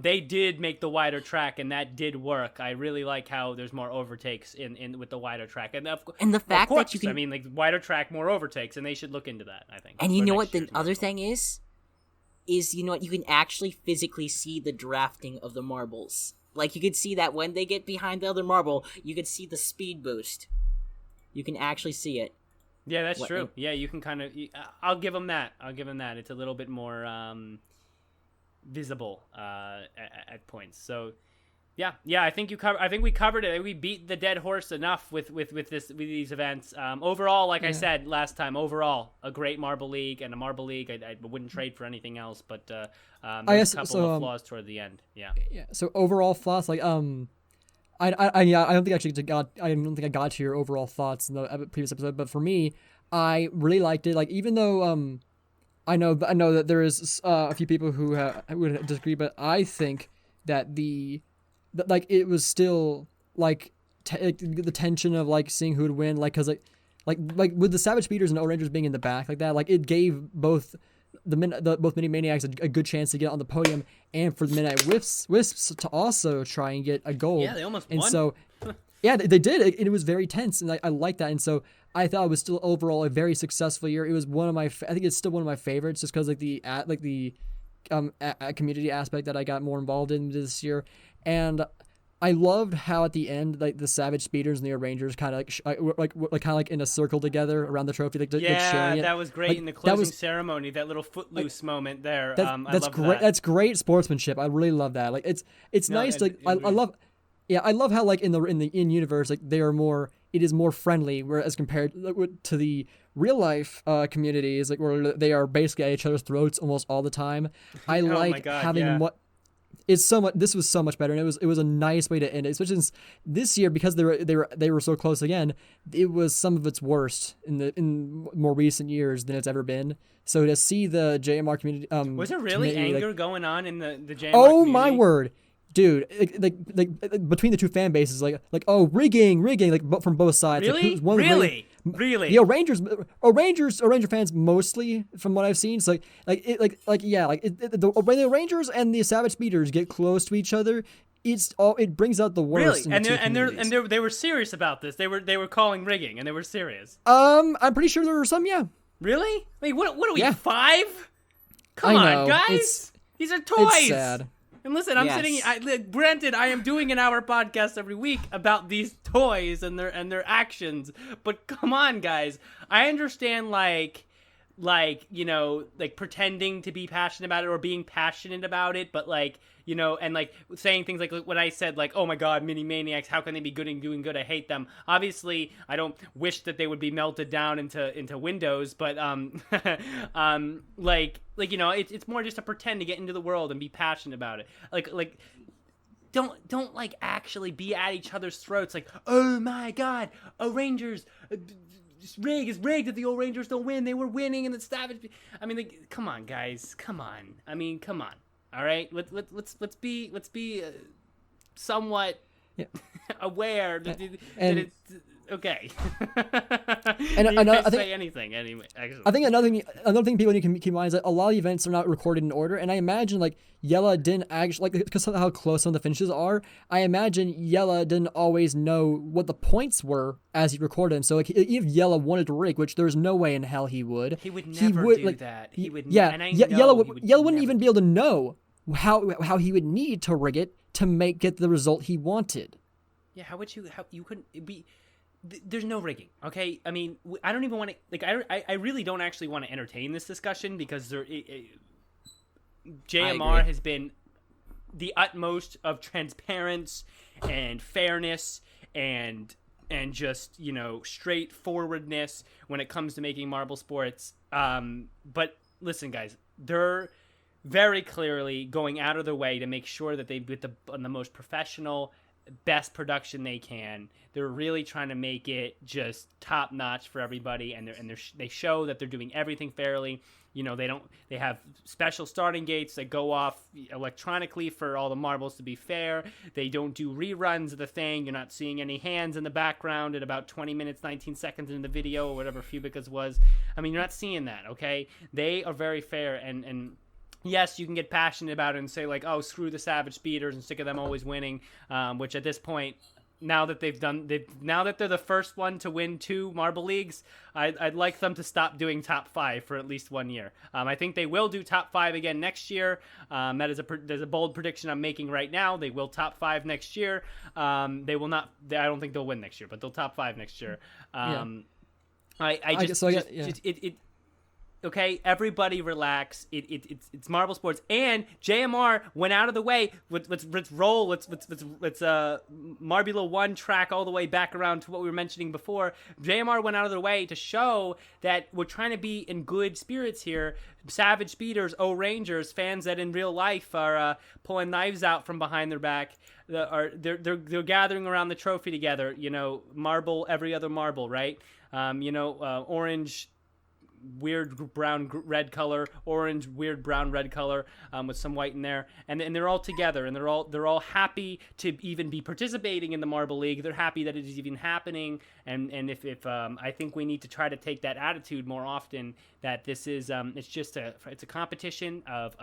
Speaker 2: they did make the wider track, and that did work. I really like how there's more overtakes in with the wider track. And
Speaker 4: the fact that you can...
Speaker 2: wider track, more overtakes, and they should look into that, I think.
Speaker 4: And you know what the other thing is? You can actually physically see the drafting of the marbles. You could see that when they get behind the other marble, you could see the speed boost. You can actually see it.
Speaker 2: Yeah, that's true. Yeah, you can kind of... I'll give them that. It's a little bit more... visible at points. So yeah, I think we covered it. We beat the dead horse enough with these events. Overall, like I said last time, overall a great Marble League, and a Marble League I wouldn't trade for anything else. But there's a couple of flaws toward the end. Yeah.
Speaker 3: So overall flaws, like I don't think I got to your overall thoughts in the previous episode, but for me, I really liked it. Like, even though I know that there is a few people who would disagree, but I think that like it was still like the tension of like seeing who would win, like, because like with the Savage Speeders and O-Rangers being in the back like that, like it gave both both Mini Maniacs a good chance to get on the podium, and for the Midnight Wisps to also try and get a gold.
Speaker 2: Yeah, they almost won.
Speaker 3: And so, yeah, they did. It was very tense, and I like that. And so I thought it was still overall a very successful year. It was one of my, I think it's still one of my favorites, just because the community aspect that I got more involved in this year, and I loved how at the end, like, the Savage Speeders and the Rangers kind of like in a circle together around the trophy, like sharing it.
Speaker 2: That was great, like, in the closing ceremony. That little footloose moment there.
Speaker 3: That's great. That's great sportsmanship. I really love that. Like, it's nice. Like, I love how, like, in universe, like, it is more friendly, whereas compared to the real life communities, like, where they are basically at each other's throats almost all the time. I having what. It's so much. This was so much better, and it was a nice way to end it. Especially since this year, because they were so close again, it was some of its worst in more recent years than it's ever been. So to see the JMR community,
Speaker 2: was there really anger going on in the JMR?
Speaker 3: Oh
Speaker 2: community?
Speaker 3: My word, dude! Like between the two fan bases, like rigging, like from both sides.
Speaker 2: Really,
Speaker 3: like,
Speaker 2: really.
Speaker 3: Yeah, Ranger fans mostly, from what I've seen. So when the Rangers and the Savage Speeders get close to each other, it brings out the worst.
Speaker 2: Really, and they were serious about this. They were calling rigging, and they were serious.
Speaker 3: I'm pretty sure there were some. Yeah.
Speaker 2: Really? Wait, what are we, 5? Come on, guys. These are toys.
Speaker 3: It's sad.
Speaker 2: And listen, I'm sitting. Granted, I am doing an hour podcast every week about these toys and their actions. But come on, guys. I understand, like pretending to be passionate about it or being passionate about it, but and like saying things like when I said, like, oh my God, Mini Maniacs, how can they be good and doing good? I hate them. Obviously, I don't wish that they would be melted down into windows, but it's more just to pretend to get into the world and be passionate about it. Like don't like actually be at each other's throats. Like, oh my God, Rangers. It's rigged that the old Rangers don't win. They were winning, and the Savage. I mean, like, come on, guys, come on. I mean, come on. All right, let's be somewhat aware that it's okay.
Speaker 3: And
Speaker 2: I think say anything anyway. Actually,
Speaker 3: I think another thing people need to keep in mind is that a lot of events are not recorded in order, and I imagine like Yella didn't actually, like, because of how close some of the finishes are. I imagine Yella didn't always know what the points were as he recorded them. So like, if Yella wanted to rig, which there's no way in hell he would.
Speaker 2: He would never do that. He would.
Speaker 3: Yeah,
Speaker 2: and I
Speaker 3: Yella wouldn't even be able to know how he would need to rig it to get the result he wanted.
Speaker 2: Yeah, how you couldn't be. There's no rigging, okay? I mean, I don't even want to, like, I really don't actually want to entertain this discussion, because JMR has been the utmost of transparency and fairness and just, straightforwardness when it comes to making marble sports. But listen, guys, they're very clearly going out of their way to make sure that they get on the most professional, best production they can. They're really trying to make it just top notch for everybody, and they show that they're doing everything fairly. They have special starting gates that go off electronically for all the marbles to be fair. They don't do reruns of the thing. You're not seeing any hands in the background at about 20 minutes, 19 seconds in the video, or whatever Fubicas was. I mean, you're not seeing that, okay? They are very fair, and yes, you can get passionate about it and say, like, oh, screw the Savage Speeders and sick of them always winning, which at this point, now that they're the first one to win 2 Marble Leagues, I'd like them to stop doing top 5 for at least 1 year. I think they will do top 5 again next year. That is there's a bold prediction I'm making right now. They will top 5 next year. They will not. I don't think they'll win next year, but they'll top 5 next year. Okay, everybody relax. It's Marble Sports, and JMR went out of the way. Let's roll. Let's Marbula 1 track all the way back around to what we were mentioning before. JMR went out of their way to show that we're trying to be in good spirits here. Savage speeders, Rangers, fans that in real life are pulling knives out from behind their back. They're gathering around the trophy together. Marble, every other marble, right? Orange, weird brown red color, orange weird brown red color, with some white in there, and they're all together, and they're all happy to even be participating in the Marble League. They're happy that it is even happening, and if I think we need to try to take that attitude more often, that this is it's a competition of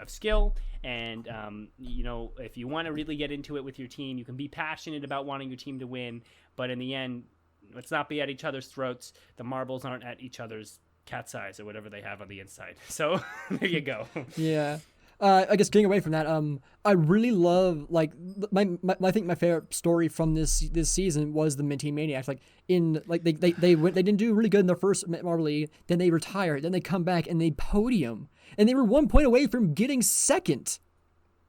Speaker 2: skill, and if you want to really get into it with your team, you can be passionate about wanting your team to win, but in the end, let's not be at each other's throats. The marbles aren't at each other's cat's eyes or whatever they have on the inside. So there you go.
Speaker 3: Yeah. I guess getting away from that, I really love, like, I think my favorite story from this season was the Minty Maniacs. Like, they didn't do really good in their first Marble League, then they retired, then they come back and they podium, and they were 1 point away from getting second.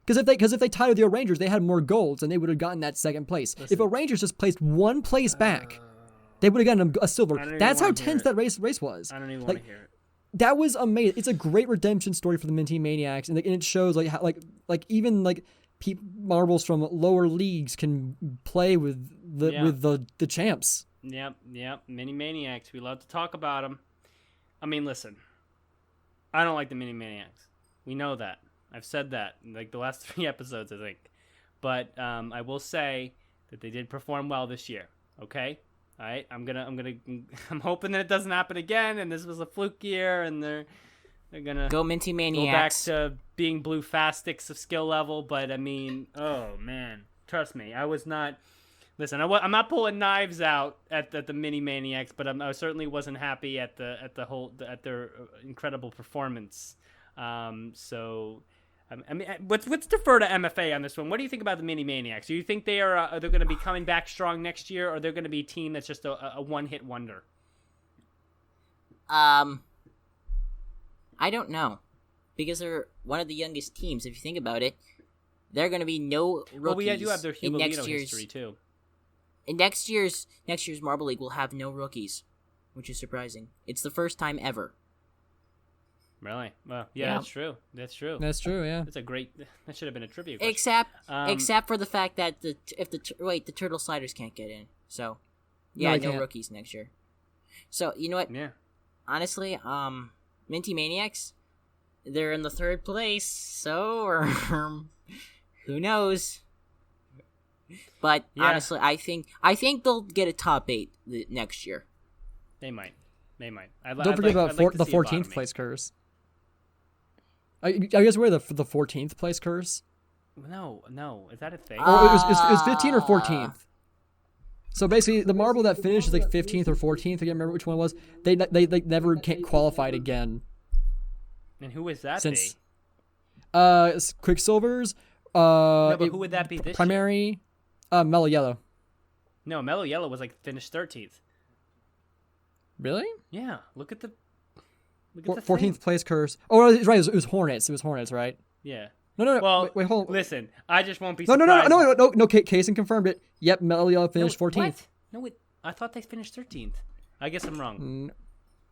Speaker 3: Because if they tied with the Rangers, they had more golds and they would have gotten that second place. Listen, if Rangers just placed one place back, they would have gotten a silver. That's how tense that race was.
Speaker 2: I don't even want to hear it.
Speaker 3: That was amazing. It's a great redemption story for the Minty Maniacs, and it shows like how even marbles from lower leagues can play with the champs.
Speaker 2: Yep. Mini Maniacs. We love to talk about them. I mean, listen. I don't like the Mini Maniacs. We know that. I've said that in like the last 3 episodes, I think. But I will say that they did perform well this year. Okay. All right, I'm hoping that it doesn't happen again, and this was a fluke year, and they're gonna
Speaker 4: go Minty Maniacs.
Speaker 2: Go back to being blue fast sticks of skill level. But I mean, oh man, trust me, I was not. Listen, I'm not pulling knives out at the Mini Maniacs, but I certainly wasn't happy at their incredible performance. So. I mean, let's defer to MFA on this one. What do you think about the Mini Maniacs? Do you think they're going to be coming back strong next year, or they're going to be a team that's just a one-hit wonder?
Speaker 4: I don't know, because they're one of the youngest teams. If you think about it, they're going to be no rookies. Well, we do have their Humolino history too. In next year's Marble League will have no rookies, which is surprising. It's the first time ever.
Speaker 2: Really? Well, yeah, that's true. That's true.
Speaker 3: Yeah.
Speaker 2: That's a great. That should have been a trivia question.
Speaker 4: Except for the fact that the Turtle Sliders can't get in. So, yeah, no rookies next year. So you know what?
Speaker 2: Yeah.
Speaker 4: Honestly, Minty Maniacs, they're in the 3rd place. So, who knows? But honestly, I think they'll get a top 8 next year.
Speaker 2: They might.
Speaker 3: Don't forget about the 14th place curse. I guess we're the 14th place curse.
Speaker 2: No, is that a thing?
Speaker 3: Or it was 15 or 14th. So basically, the marble that finished like 15th or 14th, I can't remember which one it was. They never qualified again.
Speaker 2: And who is that?
Speaker 3: Since Quicksilver's.
Speaker 2: No, but who would that be? This
Speaker 3: primary, Mellow Yellow.
Speaker 2: No, Mellow Yellow was like finished 13th.
Speaker 3: Really?
Speaker 2: Yeah. Look at the
Speaker 3: 14th place curse. Oh, right. It was Hornets. It was Hornets, right?
Speaker 2: Yeah.
Speaker 3: No.
Speaker 2: Well,
Speaker 3: wait, hold on.
Speaker 2: Listen, I just won't be surprised.
Speaker 3: No. Kaysen confirmed it. Yep, Mellow Yellow finished 14th.
Speaker 2: What? No, I thought they finished 13th. I guess I'm wrong.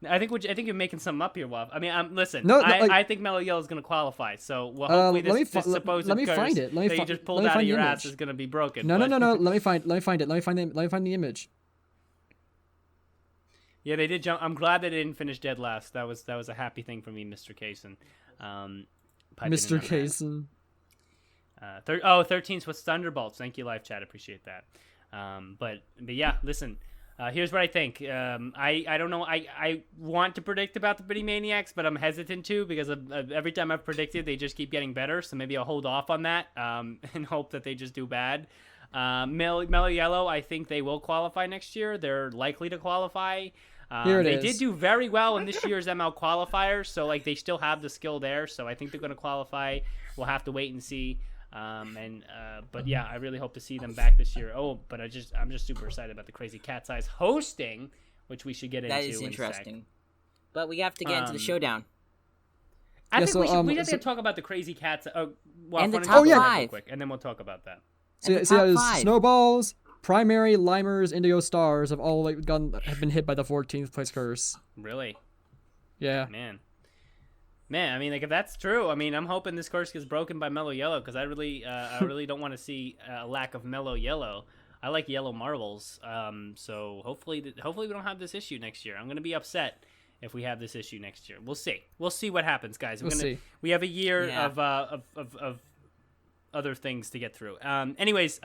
Speaker 2: I think you're making something up here, Wav. I mean, listen. I think Mellow Yellow is going to qualify. So hopefully this supposed curse that you just pulled out of your ass is going to be broken.
Speaker 3: No. Let me find it. Let me find the image.
Speaker 2: Yeah, they did jump. I'm glad they didn't finish dead last. That was a happy thing for me, Mr. Kaysen.
Speaker 3: Mr. Kaysen.
Speaker 2: 13th was Thunderbolts. Thank you, live chat. Appreciate that. But yeah, listen. Here's what I think. I don't know. I want to predict about the Mini Maniacs, but I'm hesitant to because every time I've predicted, they just keep getting better. So maybe I'll hold off on that and hope that they just do bad. Mellow Yellow, I think they will qualify next year. They're likely to qualify. They did do very well in this year's ML qualifiers, so like they still have the skill there. So I think they're going to qualify. We'll have to wait and see. But yeah, I really hope to see them back this year. Oh, but I'm just super excited about the Crazy Cat's Eyes hosting, which we should get into.
Speaker 4: That is interesting. But we have to get into the showdown.
Speaker 2: I think we have to talk about the Crazy Cats.
Speaker 4: And the top 5.
Speaker 2: Quick, and then we'll talk about that.
Speaker 3: So Snowballs, Primary, Limers, Indigo Stars have all have been hit by the 14th place curse.
Speaker 2: Really?
Speaker 3: Yeah.
Speaker 2: Man, I mean, like if that's true, I mean, I'm hoping this curse gets broken by Mellow Yellow because I really don't want to see a lack of Mellow Yellow. I like yellow marbles, so hopefully we don't have this issue next year. I'm gonna be upset if we have this issue next year. We'll see what happens, guys. We have a year of other things to get through. Anyways,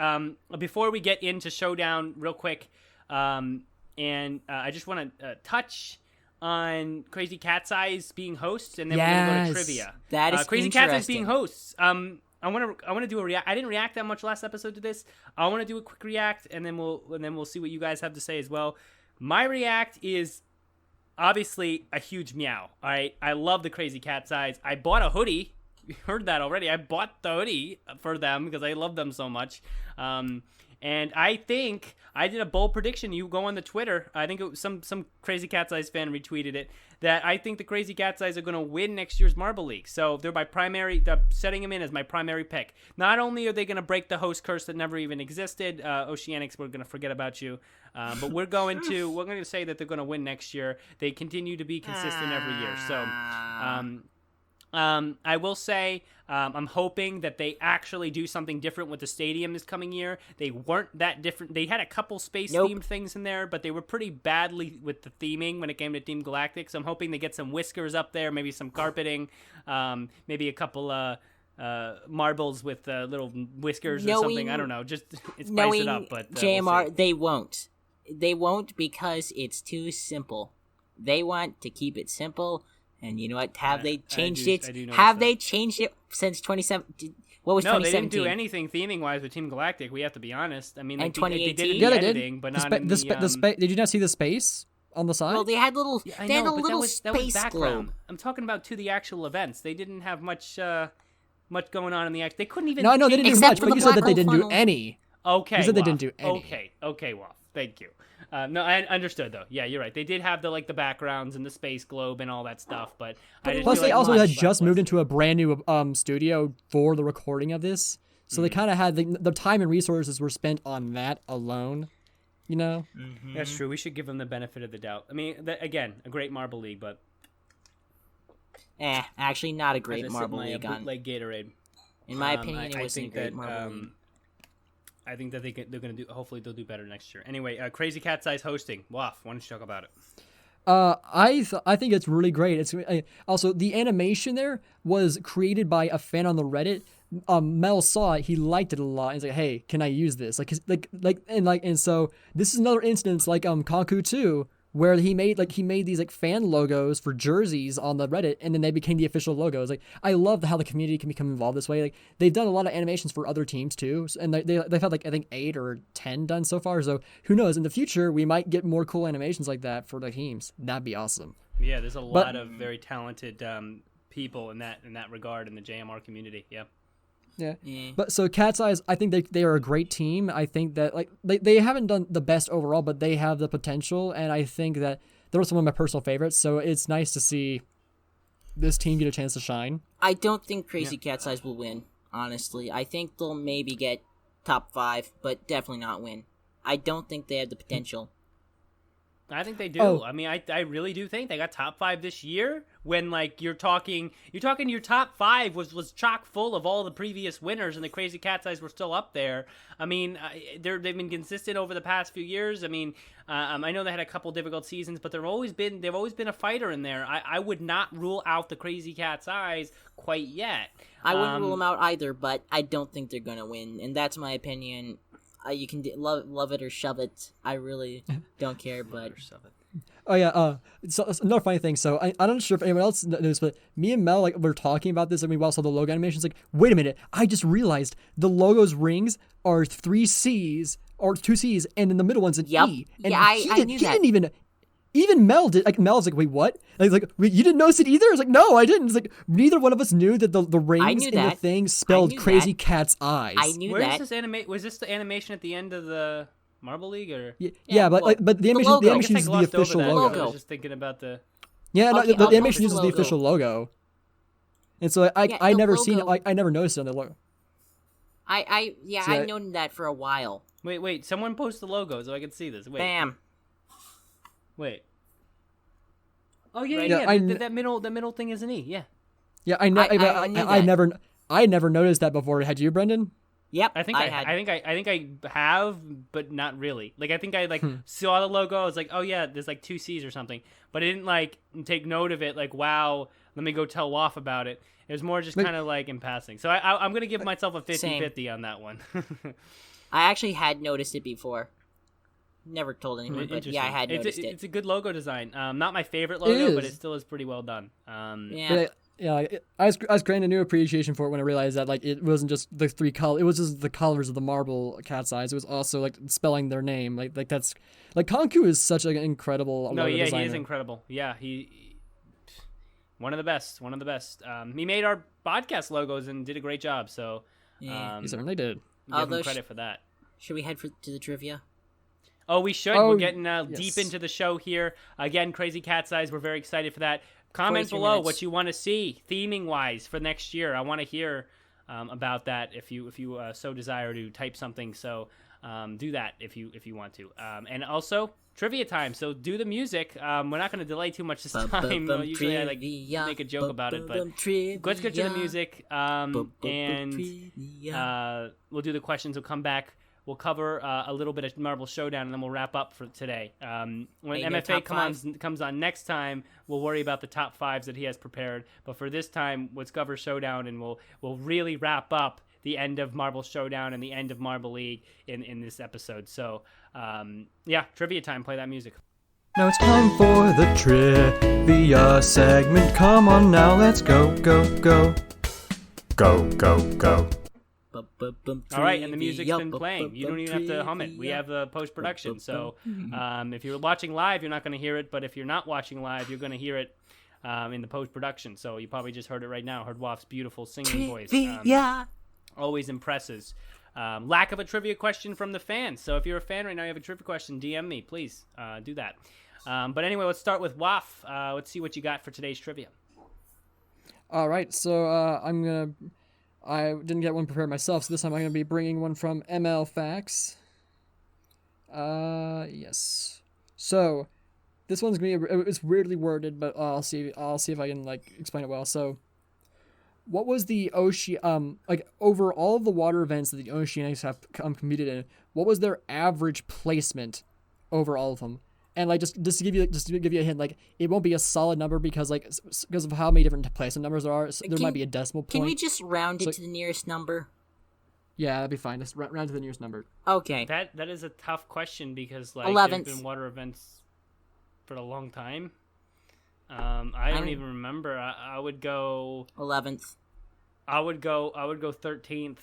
Speaker 2: before we get into Showdown real quick, and I just want to touch on Crazy Cat's Eyes being hosts, and then we're gonna go to trivia.
Speaker 4: That is
Speaker 2: Crazy Cat's Eyes being hosts. I want to do a react. I didn't react that much last episode to this. I want to do a quick react, and then we'll see what you guys have to say as well. My react is obviously a huge meow. All right, I love the Crazy Cat's Eyes. I bought a hoodie. You heard that already. I bought the hoodie for them because I love them so much. And I think I did a bold prediction. You go on the Twitter. I think it was some Crazy Cat's Eyes fan retweeted it, that I think the Crazy Cat's Eyes are going to win next year's Marble League. So they're setting them in as my primary pick. Not only are they going to break the host curse that never even existed, Oceanics, we're going to forget about you. But we're going to say that they're going to win next year. They continue to be consistent every year. So I will say I'm hoping that they actually do something different with the stadium this coming year. They weren't that different. They had a couple space-themed things in there, but they were pretty badly with the theming when it came to Team Galactic. So I'm hoping they get some whiskers up there, maybe some carpeting, maybe a couple marbles with little whiskers or something. I don't know. Just spice it up. But
Speaker 4: JMR, they won't. They won't because it's too simple. They want to keep it simple. And you know what? Have they changed it? Have they changed it since 2017? What was 2017?
Speaker 2: No, they didn't do anything theming-wise with Team Galactic. We have to be honest. I mean,
Speaker 4: and 2018?
Speaker 2: They did in the editing, but not in the...
Speaker 3: Did you not see the space on the side?
Speaker 4: Well, they had little space globe.
Speaker 2: I'm talking about to the actual events. They didn't have much going on in the act. They couldn't even...
Speaker 3: No, they didn't do much, but you said that they didn't do any.
Speaker 2: Okay,
Speaker 3: you said they didn't do any.
Speaker 2: Okay, Wolf. Thank you. No, I understood though. Yeah, you're right. They did have the backgrounds and the space globe and all that stuff, but
Speaker 3: plus they also had just moved into a brand new studio for the recording of this, so they kind of had the time and resources were spent on that alone. You know,
Speaker 2: That's true. We should give them the benefit of the doubt. I mean, again, a great Marble League, but
Speaker 4: actually not a great Marble League.
Speaker 2: Like Gatorade.
Speaker 4: In my opinion, it wasn't a great Marble League.
Speaker 2: I think that they're going to do. Hopefully, they'll do better next year. Anyway, Crazy Cat's Eyes hosting. Waff, why don't you talk about it?
Speaker 3: I think it's really great. It's also the animation there was created by a fan on the Reddit. Mel saw it, he liked it a lot. And he's like, "Hey, can I use this?" And so this is another instance like Konku 2, where he made these fan logos for jerseys on the Reddit, and then they became the official logos. I love how the community can become involved this way. They've done a lot of animations for other teams too, and they've had I think 8 or 10 done so far. So who knows? In the future, we might get more cool animations like that for the teams. That'd be awesome.
Speaker 2: Yeah, there's a lot of very talented people in that regard in the JMR community. Yeah.
Speaker 3: Yeah. But so Cat's Eyes, I think they are a great team. I think that they haven't done the best overall, but they have the potential, and I think that they're some of my personal favorites. So it's nice to see this team get a chance to shine.
Speaker 4: I don't think Crazy Cat's Eyes will win, honestly. I think they'll maybe get top 5, but definitely not win. I don't think they have the potential.
Speaker 2: I think they do. Oh. I mean, I really do think they got top 5 this year. When you're talking your top 5 was chock full of all the previous winners, and the Crazy Cat's Eyes were still up there. I mean, they've been consistent over the past few years. I mean, I know they had a couple difficult seasons, but they've always been a fighter in there. I would not rule out the Crazy Cat's Eyes quite yet.
Speaker 4: I wouldn't rule them out either, but I don't think they're gonna win, and that's my opinion. You can love it or shove it. I really don't care, but
Speaker 3: oh yeah. So another funny thing. So I'm not sure if anyone else knows, but me and Mel were talking about this, and we also saw the logo animations. Wait a minute! I just realized the logo's rings are 3 C's or 2 C's, and then the middle one's an E. And
Speaker 4: yeah, I knew that.
Speaker 3: He didn't even Mel did. Mel's wait, what? And he's wait, you didn't notice it either? I was no, I didn't. It's neither one of us knew that the rings in the thing spelled Crazy Cat's Eyes.
Speaker 4: I knew
Speaker 2: Where
Speaker 4: that.
Speaker 2: Is this was this the animation at the end of the Marble League, or
Speaker 3: but the animation is the official logo.
Speaker 2: I was just thinking about the.
Speaker 3: Yeah,
Speaker 4: Okay,
Speaker 3: the
Speaker 4: I'll
Speaker 3: animation
Speaker 4: post
Speaker 3: uses
Speaker 4: the
Speaker 3: the
Speaker 4: logo.
Speaker 3: official logo, and so I
Speaker 4: Yeah, the
Speaker 3: never seen it.
Speaker 4: logo-
Speaker 3: I never noticed it on the logo.
Speaker 4: Yeah,
Speaker 3: See,
Speaker 4: I've known that for a while.
Speaker 2: Wait. Someone post the logo so I can see this. Wait.
Speaker 4: Bam.
Speaker 2: Wait. Oh yeah,
Speaker 3: Yeah,
Speaker 2: yeah. That middle thing is an E. Yeah.
Speaker 3: Yeah,
Speaker 4: I knew that.
Speaker 3: I never noticed that before. Had you, Brendan?
Speaker 4: Yep.
Speaker 2: I think I have, but not really. Like I think I
Speaker 3: Hmm.
Speaker 2: saw the logo. I was like, oh yeah, there's like 2 C's or something, but I didn't like take note of it. Like wow, let me go tell Waff about it. It was more just
Speaker 3: Like-
Speaker 2: kind of like in passing. So I'm gonna give myself a 50-50 on that one.
Speaker 4: I actually had noticed it before. Never told anyone, but yeah, I had noticed it.
Speaker 2: It's a good logo design. Not my favorite logo, but
Speaker 3: is.
Speaker 2: it still is pretty well done.
Speaker 4: Yeah.
Speaker 3: I was granted a new appreciation for it when I realized that like it wasn't just the 3 color. It was just the colors of the marble cat's eyes. It was also like spelling their name. Like that's like Konku is such an incredible
Speaker 2: No,
Speaker 3: logo
Speaker 2: yeah,
Speaker 3: designer.
Speaker 2: he is incredible. Yeah, he one of the best. He made our podcast logos and did a great job. So
Speaker 4: Yeah.
Speaker 3: He certainly did.
Speaker 2: give
Speaker 4: Although
Speaker 2: him credit for that.
Speaker 4: Should we head to the trivia?
Speaker 2: Oh, we should.
Speaker 3: Oh,
Speaker 2: We're getting
Speaker 3: yes.
Speaker 2: deep into the show here. Again, Crazy Cat's Eyes. We're very excited for that. Comment
Speaker 4: 22
Speaker 2: below
Speaker 4: minutes.
Speaker 2: what you want to see theming-wise for next year. I want to hear about that if you so desire to type something. So do that if you want to. And also trivia time. So do the music. We're not going to delay too much this time. Usually I like make a joke about it, but let's get to the music. And we'll do the questions. We'll come back. We'll cover a little bit of Marble Showdown, and then we'll wrap up for today. When MFA comes on next time, we'll worry about the top 5s that he has prepared. But for this time, let's cover Showdown, and we'll really wrap up the end of Marble Showdown and the end of Marble League in this episode. So, trivia time. Play that music.
Speaker 3: Now it's time for the trivia segment. Come on now, let's go, go, go. Go, go, go.
Speaker 2: All right, and the music's been playing. You don't even have to hum it. We have the post-production. So if you're watching live, you're not going to hear it. But if you're not watching live, you're going to hear it in the post-production. So you probably just heard it right now. Heard Waff's beautiful singing voice. Always impresses. Lack of a trivia question from the fans. So if you're a fan right now, you have a trivia question, DM me. Please do that. But anyway, let's start with Waff. Let's see what you got for today's trivia.
Speaker 3: All right, so I didn't get one prepared myself, so this time I'm going to be bringing one from ML Facts. Yes. So, this one's going to be, it's weirdly worded, but I'll see if I can, like, explain it well. So, what was the over all of the water events that the Oceanics have competed in, what was their average placement over all of them? And like just to give you a hint, like it won't be a solid number because of how many different placement numbers there are. So there might be a decimal point.
Speaker 4: Can we just round it to the nearest number?
Speaker 3: Yeah, that'd be fine. Just round to the nearest number.
Speaker 4: Okay.
Speaker 2: That is a tough question because like
Speaker 4: 11th.
Speaker 2: there's been water events for a long time. I don't even remember. I would go
Speaker 4: 11th.
Speaker 2: I would go 13th.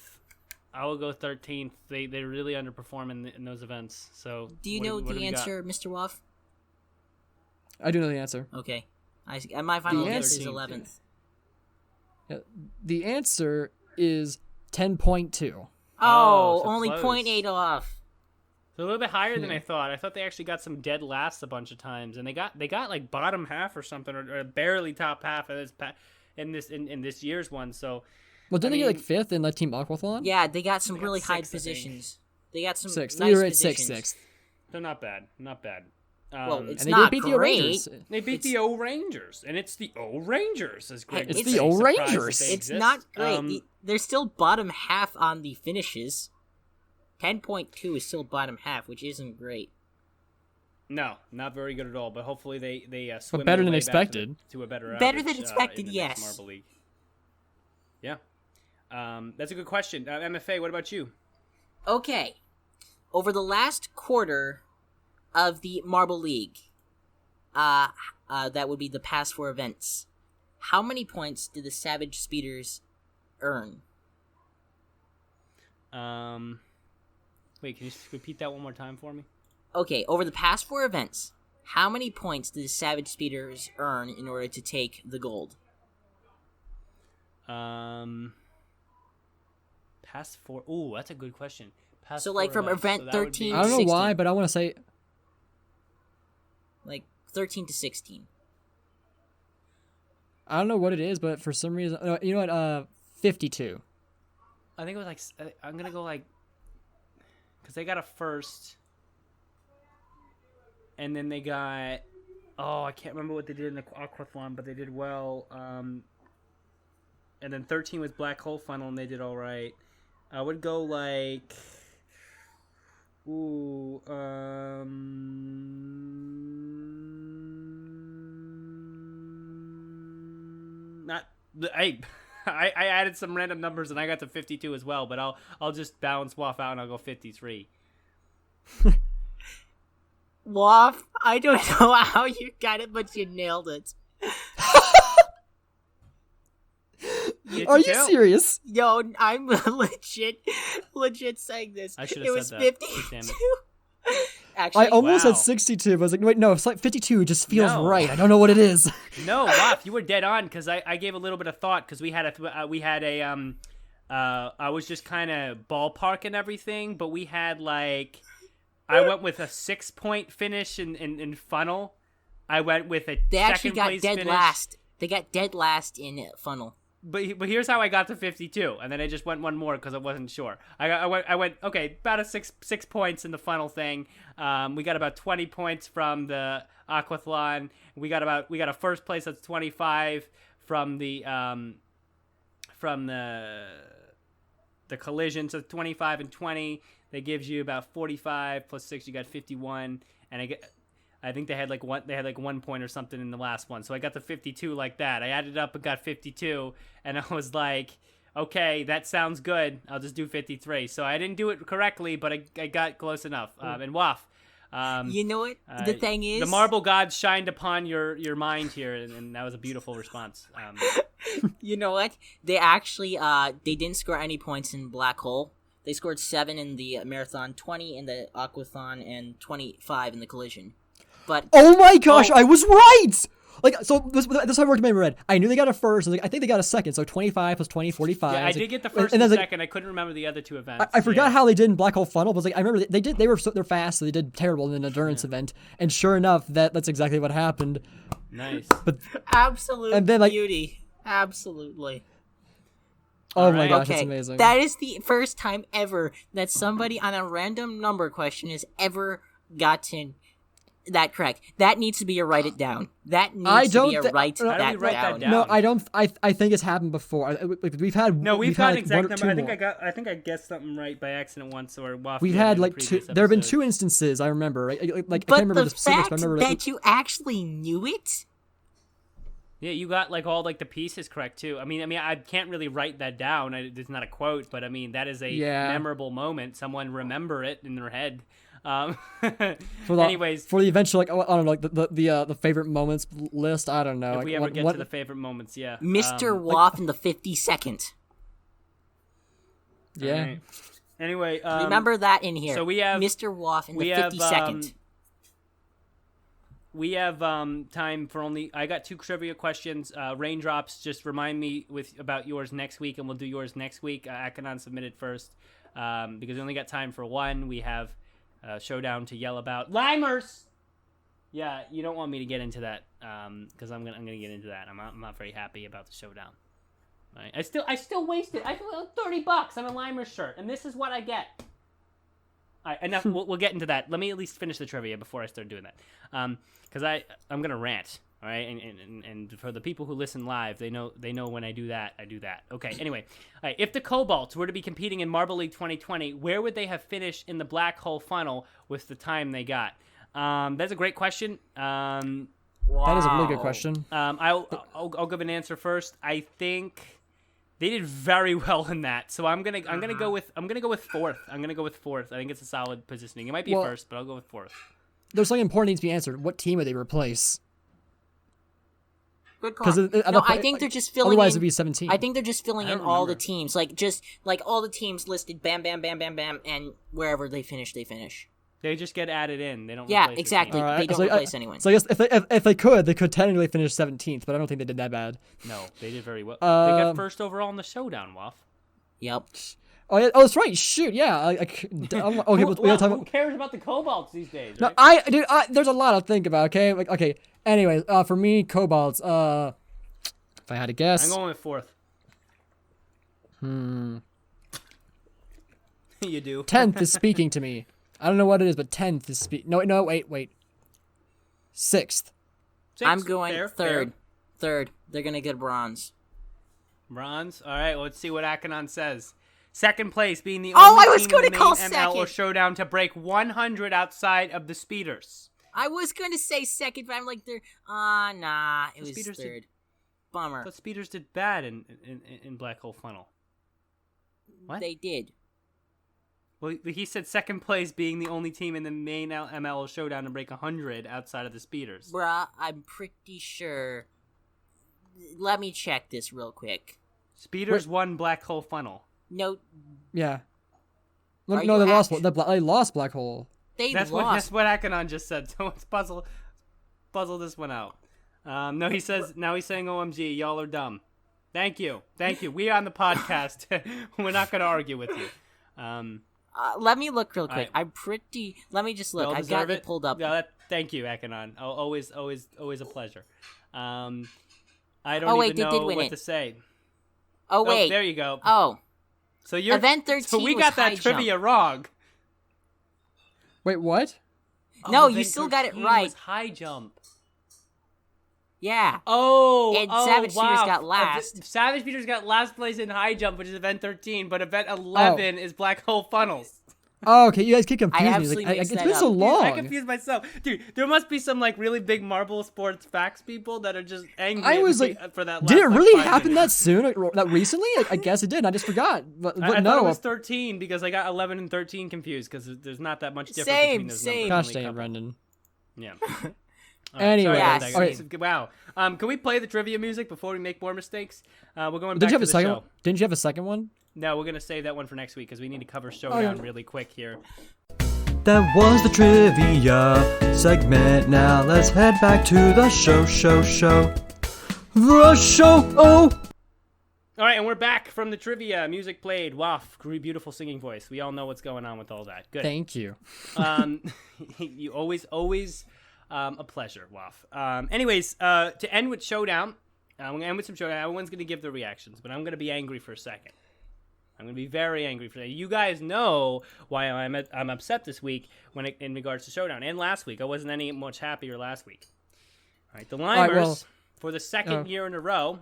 Speaker 2: I will go 13th. They really underperform in those events. So
Speaker 4: do you know the answer, Mr. Waff?
Speaker 3: I do know the answer.
Speaker 4: Okay. My final guess is 11th.
Speaker 3: Yeah, the answer is 10.2.
Speaker 4: Oh,
Speaker 2: so
Speaker 4: only
Speaker 2: close.
Speaker 4: 0.8 off.
Speaker 2: So a little bit higher than I thought. I thought they actually got some dead last a bunch of times, and they got like bottom half or something, or barely top half of this in this year's one. So.
Speaker 3: Well, didn't they get like 5th in the team aquathlon?
Speaker 4: Yeah, they got some really high
Speaker 2: 6th,
Speaker 4: positions. They got some
Speaker 3: 6th.
Speaker 4: nice
Speaker 3: You're at
Speaker 4: positions.
Speaker 3: 6th.
Speaker 2: They're not bad. Not bad.
Speaker 4: Well, it's
Speaker 3: And they
Speaker 4: not
Speaker 3: did beat
Speaker 4: great.
Speaker 3: the Rangers.
Speaker 2: They beat the O Rangers, and it's the O Rangers. As Greg
Speaker 3: It's
Speaker 2: would
Speaker 3: the
Speaker 2: say,
Speaker 3: O
Speaker 2: surprised that
Speaker 3: Rangers.
Speaker 2: they
Speaker 4: It's
Speaker 2: exist.
Speaker 4: not great. They're still bottom half on the finishes. 10.2 is still bottom half, which isn't great.
Speaker 2: No, not very good at all. But hopefully they swim
Speaker 3: But better
Speaker 2: their
Speaker 3: than
Speaker 2: way
Speaker 3: expected.
Speaker 2: back to a better
Speaker 4: Better
Speaker 2: average,
Speaker 4: than expected,
Speaker 2: in the next
Speaker 4: yes.
Speaker 2: Marble League. Yeah, that's a good question. MFA, what about you?
Speaker 4: Okay. Over the last quarter of the Marble League, that would be the past 4 events, how many points did the Savage Speeders earn?
Speaker 2: Wait, can you just repeat that one more time for me?
Speaker 4: Okay, over the past 4 events, how many points did the Savage Speeders earn in order to take the gold?
Speaker 2: Past 4. Ooh, that's a good question. Past
Speaker 4: So, like,
Speaker 2: 4
Speaker 4: from
Speaker 2: events,
Speaker 4: event
Speaker 2: so that would
Speaker 4: 13
Speaker 2: be-
Speaker 3: I don't know
Speaker 4: 16.
Speaker 3: why, but I want to say
Speaker 4: Like 13 to 16.
Speaker 3: I don't know what it is, but for some reason, you know what? 52.
Speaker 2: I think it was like I'm gonna go like because they got a first, and then they got I can't remember what they did in the aquathlon, but they did well. And then 13 was black hole funnel, and they did all right. I would go like not I added some random numbers and I got to 52 as well, but I'll just balance Waff out and I'll go 53.
Speaker 4: Waff, I don't know how you got it, but you nailed it.
Speaker 3: Are you serious?
Speaker 4: Yo, I'm legit saying this.
Speaker 2: I should
Speaker 4: it
Speaker 2: have
Speaker 4: was
Speaker 2: said that.
Speaker 4: 52. Actually,
Speaker 3: I almost
Speaker 2: wow.
Speaker 3: had 62, but I was like, wait, no, it's like 52 just feels
Speaker 2: No.
Speaker 3: right. I don't know what it is.
Speaker 2: No, Waff, you were dead on because I gave a little bit of thought because I was just kind of ballparking everything, but we had like I went with a 6-point finish in funnel. I went with a
Speaker 4: they actually
Speaker 2: second
Speaker 4: got
Speaker 2: place
Speaker 4: dead
Speaker 2: finish.
Speaker 4: last. They got dead last in funnel.
Speaker 2: But here's how I got to 52, and then I just went one more because I wasn't sure. I went okay, about a six points in the funnel thing. We got about 20 points from the aquathlon. We got a first place that's 25 from the collision. So 25 and 20, that gives you about 45 plus 6. You got 51, and I think they had like 1 point or something in the last one. So I got to 52 like that. I added up and got 52, and I was like, okay, that sounds good. I'll just do 53. So I didn't do it correctly, but I got close enough. And Waff,
Speaker 4: you know what? The thing is,
Speaker 2: the marble gods shined upon your mind here, and that was a beautiful response.
Speaker 4: You know what? They actually they didn't score any points in black hole. They scored 7 in the marathon, 20 in the aquathon, and 25 in the collision. But
Speaker 3: oh my gosh, I was right! Like, so this how I worked in my head. I knew they got a first. I think they got a second. So 25 plus 20, 45.
Speaker 2: Yeah, I did get the first and the second. I couldn't remember the other two events.
Speaker 3: I forgot how they did in Black Hole Funnel, but I remember they're fast, so they did terrible in an endurance event. And sure enough, that's exactly what happened.
Speaker 2: Nice.
Speaker 3: But
Speaker 4: absolute
Speaker 3: and then,
Speaker 4: beauty. Absolutely.
Speaker 3: Oh my gosh,
Speaker 4: okay.
Speaker 3: that's amazing.
Speaker 4: That is the first time ever that somebody on a random number question has ever gotten that correct. That needs to be a write it down. That needs to be a write that down.
Speaker 3: No, I don't. I think it's happened before. We've had
Speaker 2: an exact number. I think I guessed something right by accident once, or
Speaker 3: we've had like two. There have been 2 instances. I remember. Right? Like
Speaker 4: but
Speaker 3: I can't remember the specifics.
Speaker 4: But
Speaker 3: I remember
Speaker 4: that you actually knew it.
Speaker 2: Yeah, you got like all like the pieces correct too. I mean, I can't really write that down. It's not a quote, but I mean that is a memorable moment. Someone remember it in their head. Anyways,
Speaker 3: for the eventual, like I don't know, like the favorite moments list. I don't know.
Speaker 2: If we ever get to the favorite moments, yeah.
Speaker 4: Mr. Waff in the 52nd.
Speaker 3: Yeah.
Speaker 2: Right. Anyway,
Speaker 4: remember that in here.
Speaker 2: So we have
Speaker 4: Mr. Waff in the 52nd.
Speaker 2: We have time for only. I got 2 trivia questions. Raindrops, just remind me about yours next week, and we'll do yours next week. Akanon submitted first because we only got time for 1. We have Showdown to yell about. Limers. Yeah, you don't want me to get into that because I'm gonna get into that. I'm not very happy about the Showdown. Right? I still wasted. I spent $30 on a Limers shirt, and this is what I get. All right, enough. We'll get into that. Let me at least finish the trivia before I start doing that. Because I'm gonna rant. All right, and for the people who listen live, they know when I do that. Okay. Anyway, all right. If the Cobalts were to be competing in Marble League 2020, where would they have finished in the black hole funnel with the time they got? That's a great question.
Speaker 3: Wow. That is a really good question.
Speaker 2: I'll give an answer first. I think they did very well in that, so I'm gonna go with fourth. I'm gonna go with fourth. I think it's a solid positioning. It might be first, but I'll go with fourth.
Speaker 3: There's something important that needs to be answered. What team would they replace?
Speaker 4: Good call. I think they're just filling.
Speaker 3: Otherwise, it'd be 17.
Speaker 4: I think they're just filling in all the teams, like all the teams listed. Bam, bam, bam, bam, bam, and wherever they finish, they finish.
Speaker 2: They just get added in. They don't.
Speaker 4: Yeah,
Speaker 2: replace
Speaker 4: exactly.
Speaker 2: Right.
Speaker 4: They don't replace anyone.
Speaker 3: So I guess if they could technically finish 17th, but I don't think they did that bad.
Speaker 2: No, they did very well. They got first overall in the Showdown, Waff.
Speaker 4: Yep.
Speaker 3: Oh, yeah, that's right. Shoot, yeah. Okay,
Speaker 2: who cares about the Cobalts these days? Right?
Speaker 3: No, there's a lot to think about. Okay, Anyway, for me, Cobalts. If I had to guess.
Speaker 2: I'm going with fourth. You do.
Speaker 3: 10th is speaking to me. I don't know what it is, but 10th is No, wait. 6th.
Speaker 4: I'm going
Speaker 2: Fair,
Speaker 4: third.
Speaker 2: fair.
Speaker 4: Third. They're going to get bronze.
Speaker 2: Bronze. All right, well, let's see what Akanon says. Second place being the
Speaker 4: Oh,
Speaker 2: only
Speaker 4: I was
Speaker 2: team
Speaker 4: gonna
Speaker 2: in the
Speaker 4: call
Speaker 2: main ML or
Speaker 4: second.
Speaker 2: Showdown to break 100 outside of the speeders.
Speaker 4: I was going to say second, but I'm like, nah. It was
Speaker 2: Speeders did-
Speaker 4: third. Bummer.
Speaker 2: But speeders did bad in Black Hole Funnel. What?
Speaker 4: They did.
Speaker 2: Well, he said second place being the only team in the main ML Showdown to break 100 outside of the speeders.
Speaker 4: Bruh, I'm pretty sure. Let me check this real quick.
Speaker 2: Speeders won Black Hole Funnel.
Speaker 4: No,
Speaker 3: Yeah.
Speaker 4: Are
Speaker 3: No,
Speaker 4: you
Speaker 3: they lost.
Speaker 4: act-
Speaker 3: They lost Black Hole.
Speaker 4: they
Speaker 2: That's
Speaker 4: lost.
Speaker 2: what Akanon just said. So let's puzzle this one out. No, he says now he's saying OMG, y'all are dumb. Thank you. We on the podcast. We're not going to argue with you.
Speaker 4: Let me look real quick.
Speaker 2: Alright.
Speaker 4: Let me just look.
Speaker 2: Y'all
Speaker 4: I've got
Speaker 2: deserve
Speaker 4: it pulled up.
Speaker 2: Yeah, thank you, Akanon. Always a pleasure. I don't
Speaker 4: Oh, wait,
Speaker 2: even
Speaker 4: they did
Speaker 2: know
Speaker 4: win
Speaker 2: what
Speaker 4: it.
Speaker 2: to say.
Speaker 4: Oh wait.
Speaker 2: there you go.
Speaker 4: Oh,
Speaker 2: So you're
Speaker 4: Event 13
Speaker 2: So we
Speaker 4: was
Speaker 2: got
Speaker 4: high
Speaker 2: that trivia
Speaker 4: jump.
Speaker 2: wrong.
Speaker 3: Wait, what?
Speaker 4: No,
Speaker 2: Oh,
Speaker 4: you
Speaker 2: Event
Speaker 4: still got it
Speaker 2: 13
Speaker 4: right.
Speaker 2: Was high jump.
Speaker 4: yeah.
Speaker 2: Oh,
Speaker 4: And Savage Speeders
Speaker 2: wow.
Speaker 4: got last.
Speaker 2: Savage Speeders got last place in high jump, which is event 13, but event 11 is Black Hole Funnels.
Speaker 3: Oh, okay. You guys keep confusing me.
Speaker 4: absolutely
Speaker 3: Like,
Speaker 4: mixed
Speaker 3: it's
Speaker 4: that
Speaker 3: been so
Speaker 4: up.
Speaker 3: long.
Speaker 2: I confused myself. Dude, there must be some like really big marble sports facts people that are just angry
Speaker 3: I
Speaker 2: at
Speaker 3: was
Speaker 2: me
Speaker 3: like,
Speaker 2: for that last,
Speaker 3: did it
Speaker 2: like,
Speaker 3: really
Speaker 2: 5
Speaker 3: happen
Speaker 2: minutes.
Speaker 3: that soon? That recently? I guess it did. I just forgot. But
Speaker 2: I
Speaker 3: no.
Speaker 2: thought it was 13 because I got 11 and 13 confused because there's not that much difference between those
Speaker 4: Same.
Speaker 2: numbers.
Speaker 3: Gosh
Speaker 2: Only
Speaker 3: dang
Speaker 2: a
Speaker 3: it,
Speaker 2: couple.
Speaker 3: Brendan.
Speaker 2: Yeah.
Speaker 3: Anyway,
Speaker 4: Yeah,
Speaker 2: sorry,
Speaker 3: okay.
Speaker 2: guys. Wow. Can we play the trivia music before we make more mistakes? We're going back
Speaker 3: Did you have
Speaker 2: to
Speaker 3: a
Speaker 2: the
Speaker 3: second
Speaker 2: show.
Speaker 3: one? Didn't you have a second one?
Speaker 2: No, we're gonna save that one for next week because we need to cover Showdown really quick here.
Speaker 3: That was the trivia segment. Now let's head back to the show. The show. Oh.
Speaker 2: All right, and we're back from the trivia. Music played. Wow, beautiful singing voice. We all know what's going on with all that. Good.
Speaker 3: Thank you.
Speaker 2: You always a pleasure, Waff. Anyways, to end with Showdown, I'm gonna end with some Showdown. Everyone's gonna give their reactions, but I'm gonna be angry for a second. I'm gonna be very angry for that. You guys know why I'm upset this week in regards to Showdown, and last week I wasn't any much happier last week. All right, the Limers for the second year in a row.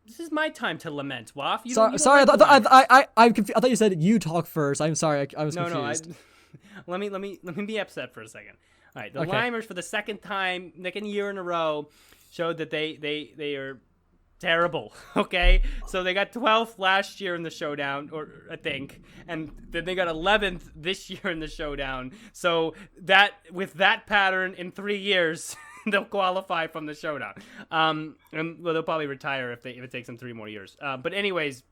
Speaker 2: This is my time to lament, Waff. You don't
Speaker 3: Sorry,
Speaker 2: like the Limers.
Speaker 3: I thought you said you talk first. I'm sorry. I was
Speaker 2: No,
Speaker 3: confused.
Speaker 2: let me be upset for a second. All right, the
Speaker 3: Okay.
Speaker 2: Limers for the second year in a row showed that they are terrible. Okay, so they got 12th last year in the Showdown, or I think, and then they got 11th this year in the Showdown. So that with that pattern in 3 years, they'll qualify from the Showdown. And well, they'll probably retire if it takes them 3 more years. But anyways,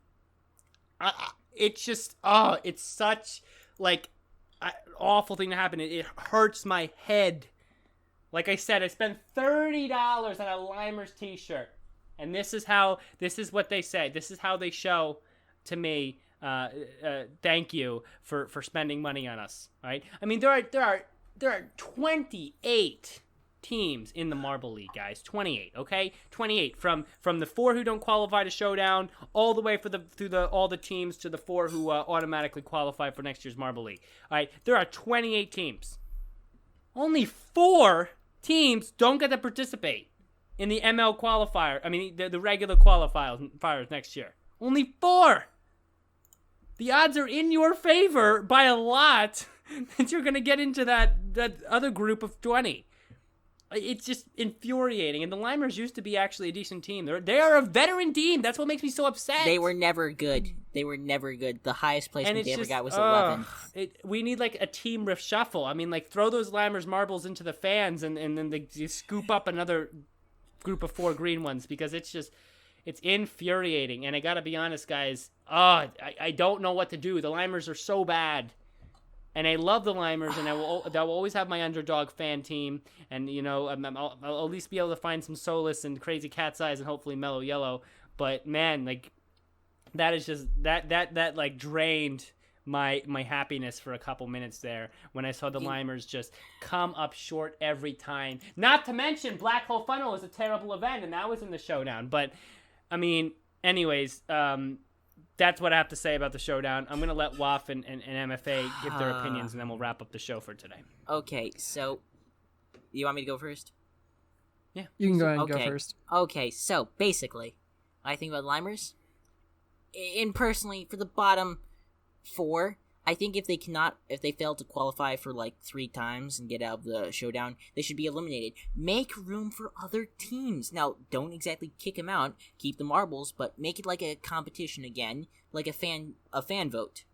Speaker 2: it's just it's such like awful thing to happen. It hurts my head. Like I said, I spent $30 on a Limers t-shirt, and this is what they say. This is how they show to me. Thank you for spending money on us. Right? I mean, there are 28 teams in the Marble League, guys. 28. Okay, 28 from the 4 who don't qualify to Showdown all the way through all the teams to the 4 who automatically qualify for next year's Marble League. All right, there are 28 teams. Only 4 teams don't get to participate in the ML qualifier. I mean, the regular qualifiers next year. Only 4. The odds are in your favor by a lot that you're going to get into that other group of 20. It's just infuriating. And the Limers used to be actually a decent team. They are a veteran team. That's what makes me so upset.
Speaker 4: They were never good. The highest placement they ever got was 11.
Speaker 2: We need like a team reshuffle. I mean, like throw those Limers marbles into the fans and then they scoop up another group of 4 green ones, because it's infuriating. And I gotta be honest, guys. I don't know what to do. The Limers are so bad. And I love the Limers, and I will always have my underdog fan team. And, you know, I'll at least be able to find some solace in Crazy Cat's Eyes and hopefully Mellow Yellow. But, man, like, that is just, that like, drained my happiness for a couple minutes there when I saw the Limers just come up short every time. Not to mention, Black Hole Funnel was a terrible event, and that was in the Showdown. But, I mean, anyways, that's what I have to say about the Showdown. I'm going to let WAF and MFA give their opinions, and then we'll wrap up the show for today.
Speaker 4: Okay, so you want me to go first?
Speaker 2: Yeah.
Speaker 3: You can go ahead and go first.
Speaker 4: Okay, so basically, I think about Limers. And personally, for the bottom 4, I think if they fail to qualify for like 3 times and get out of the Showdown, they should be eliminated. Make room for other teams. Now, don't exactly kick them out, keep the marbles, but make it like a competition again, like a fan vote.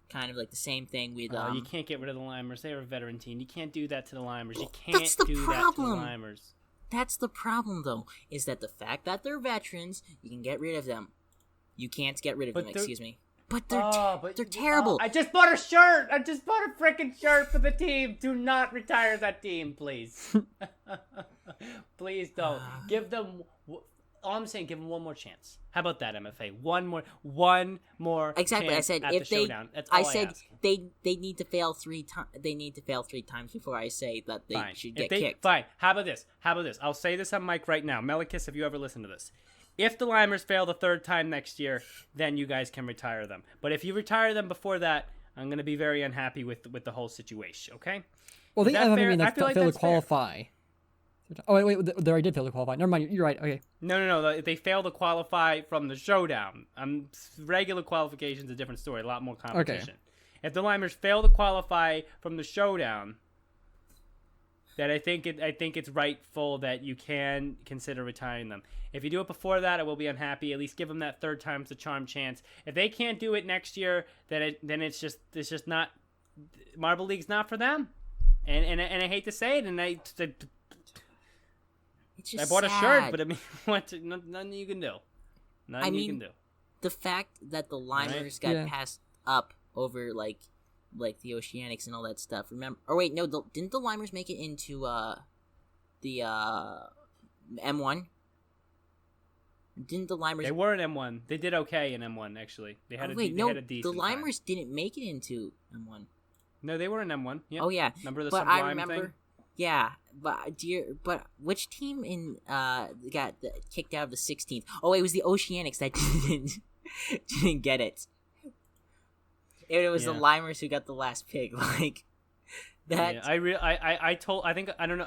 Speaker 4: Kind of like the same thing with
Speaker 2: you can't get rid of the Limers. They're a veteran team. You can't do that to the Limers. You can't
Speaker 4: That's the
Speaker 2: do
Speaker 4: problem.
Speaker 2: that to the Limers.
Speaker 4: That's the problem, though, is that the fact that they're veterans, you can get rid of them. You can't get rid of them, excuse me. But they're terrible.
Speaker 2: I just bought a shirt. I just bought a freaking shirt for the team. Do not retire that team, please. Please don't. Give them... All I'm saying, give them one more chance. How about that, MFA? One more.
Speaker 4: Exactly.
Speaker 2: Chance
Speaker 4: I said
Speaker 2: at
Speaker 4: if
Speaker 2: the
Speaker 4: they.
Speaker 2: Showdown. That's all I
Speaker 4: said
Speaker 2: ask.
Speaker 4: they need to fail 3 times. They need to fail 3 times before I say that they should get kicked.
Speaker 2: Fine. How about this? I'll say this on mic right now. Melikis, have you ever listened to this? If the Limers fail the 3rd time next year, then you guys can retire them. But if you retire them before that, I'm going to be very unhappy with the whole situation. Okay?
Speaker 3: Well, they failed to
Speaker 2: fair.
Speaker 3: qualify. Oh wait, they already did fail to qualify. Never mind, you're right. Okay.
Speaker 2: No. They failed to qualify from the Showdown. Regular qualification's a different story. A lot more competition. Okay. If the Limers fail to qualify from the Showdown, then I think it's rightful that you can consider retiring them. If you do it before that, I will be unhappy. At least give them that 3rd time's the charm chance. If they can't do it next year, then it's just not. Marble League's not for them. And I hate to say it, and I bought a shirt, but I mean, nothing you can do. Nothing you can do.
Speaker 4: The fact that the Limers got passed up over like the Oceanics and all that stuff. Remember? Or wait, no, didn't the Limers make it into the M1? Didn't the Limers?
Speaker 2: They were in M1. They did okay in M1 actually. They had a decent
Speaker 4: the Limers didn't make it into M1.
Speaker 2: No, they were in M1. Yep.
Speaker 4: Oh yeah.
Speaker 2: Remember the
Speaker 4: but
Speaker 2: Sublime
Speaker 4: I remember.
Speaker 2: Thing?
Speaker 4: Yeah, but which team got kicked out of the 16th? Oh, it was the Oceanics that didn't get it. It was the Limers who got the last pick. Like that.
Speaker 2: Yeah, I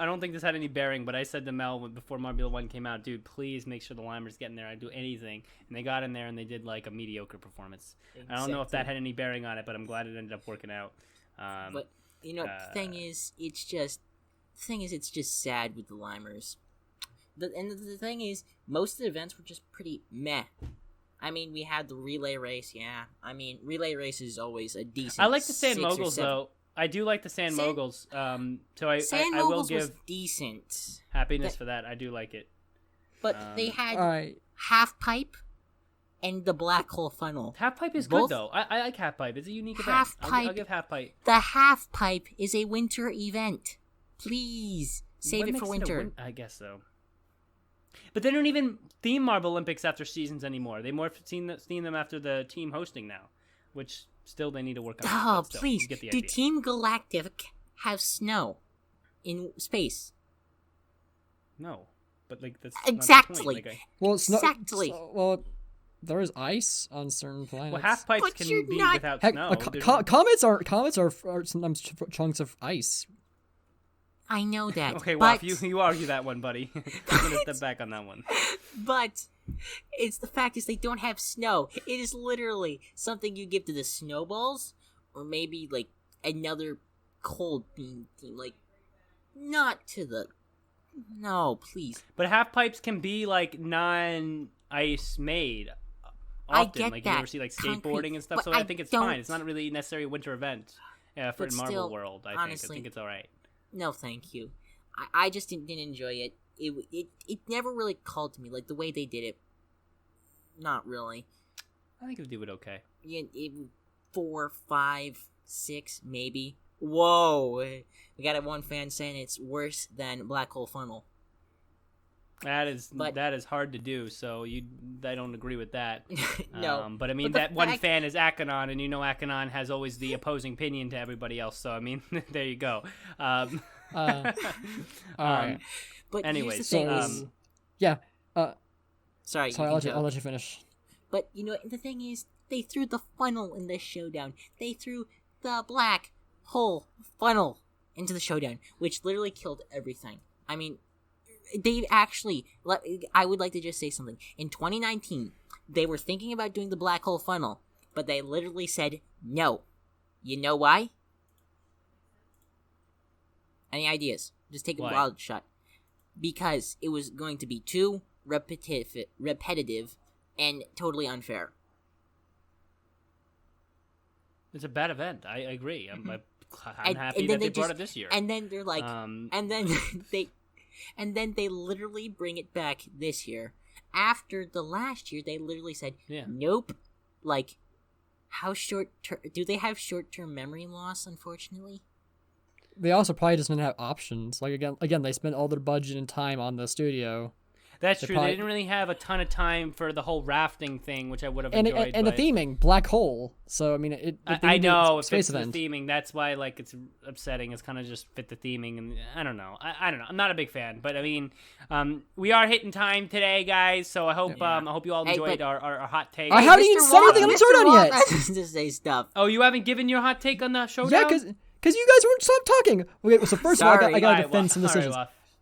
Speaker 2: don't think this had any bearing, but I said to Mel before Marbula 1 came out, dude, please make sure the Limers get in there. I'd do anything, and they got in there and they did like a mediocre performance. Exactly. I don't know if that had any bearing on it, but I'm glad it ended up working out.
Speaker 4: But the thing is, it's just sad with the Limers. The thing is, most of the events were just pretty meh. I mean, we had the relay race, yeah. I mean, relay race is always a decent.
Speaker 2: I like the Sand Moguls, though. I do like the Sand Moguls. So I will give
Speaker 4: was decent
Speaker 2: happiness for that. I do like it.
Speaker 4: But they had Half Pipe and the Black Hole Funnel.
Speaker 2: Half Pipe is good, though. I like Half Pipe. It's a unique event. I'll give Half Pipe.
Speaker 4: The Half Pipe is a winter event. Please save it for winter.
Speaker 2: I guess so. But they don't even theme Marble Olympics after seasons anymore. They more theme them after the team hosting now, which still they need to work on.
Speaker 4: Oh, please. Do Team Galactic have snow in space?
Speaker 2: No. But like that's
Speaker 4: exactly.
Speaker 2: Not the point.
Speaker 3: Well, it's
Speaker 4: exactly.
Speaker 3: There is ice on certain planets.
Speaker 2: Well, half pipes can be without snow.
Speaker 3: Comets are sometimes chunks of ice.
Speaker 4: I know that.
Speaker 2: Okay, well, if you argue that one, buddy. I'm going to step back on that one.
Speaker 4: But the fact is they don't have snow. It is literally something you give to the snowballs, or maybe like another cold beam team. Like, not to the... No, please.
Speaker 2: But half pipes can be like non-ice made. Often.
Speaker 4: I get
Speaker 2: like
Speaker 4: that.
Speaker 2: You ever see like skateboarding and stuff, so I think it's fine. It's not really necessarily a winter event for Marvel World. I think it's all right.
Speaker 4: No, thank you. I just didn't enjoy it. It never really called to me like the way they did it. Not really.
Speaker 2: I think it would do it okay.
Speaker 4: Yeah, 4, 5, 6, maybe. Whoa! We got one fan saying it's worse than Black Hole Funnel.
Speaker 2: That is hard to do. So I don't agree with that.
Speaker 4: No,
Speaker 2: but I mean that one fan is Akanon, and Akanon has always the opposing opinion to everybody else. So I mean, there you go.
Speaker 3: All right.
Speaker 4: But
Speaker 2: anyways,
Speaker 4: here's the thing
Speaker 3: yeah.
Speaker 4: Sorry,
Speaker 3: I'll let you finish.
Speaker 4: But the thing is, they threw the funnel in this showdown. They threw the black hole funnel into the showdown, which literally killed everything. I mean, they actually. I would like to just say something. In 2019, they were thinking about doing the black hole funnel, but they literally said no. You know why? Any ideas? Just take a wild shot. Because it was going to be too repetitive and totally unfair.
Speaker 2: It's a bad event. I agree. I'm happy that they brought it this year.
Speaker 4: And then they're like, and then they literally bring it back this year. After the last year, they literally said, nope. Like, do they have short-term memory loss, unfortunately?
Speaker 3: They also probably just didn't have options. Like again, they spent all their budget and time on the studio.
Speaker 2: That's true. They didn't really have a ton of time for the whole rafting thing, which I would have enjoyed.
Speaker 3: And the theming, black hole. So I mean,
Speaker 2: I know if it's the theming, that's why it's upsetting. It's kind of just fit the theming, and I don't know. I don't know. I'm not a big fan, but I mean, we are hitting time today, guys. So I hope you all enjoyed our hot take.
Speaker 3: I haven't even said anything on the showdown yet.
Speaker 4: To say stuff.
Speaker 2: Oh, you haven't given your hot take on the showdown?
Speaker 3: Yeah, because you guys won't stop talking. Okay, so first of all, I got to defend some decisions.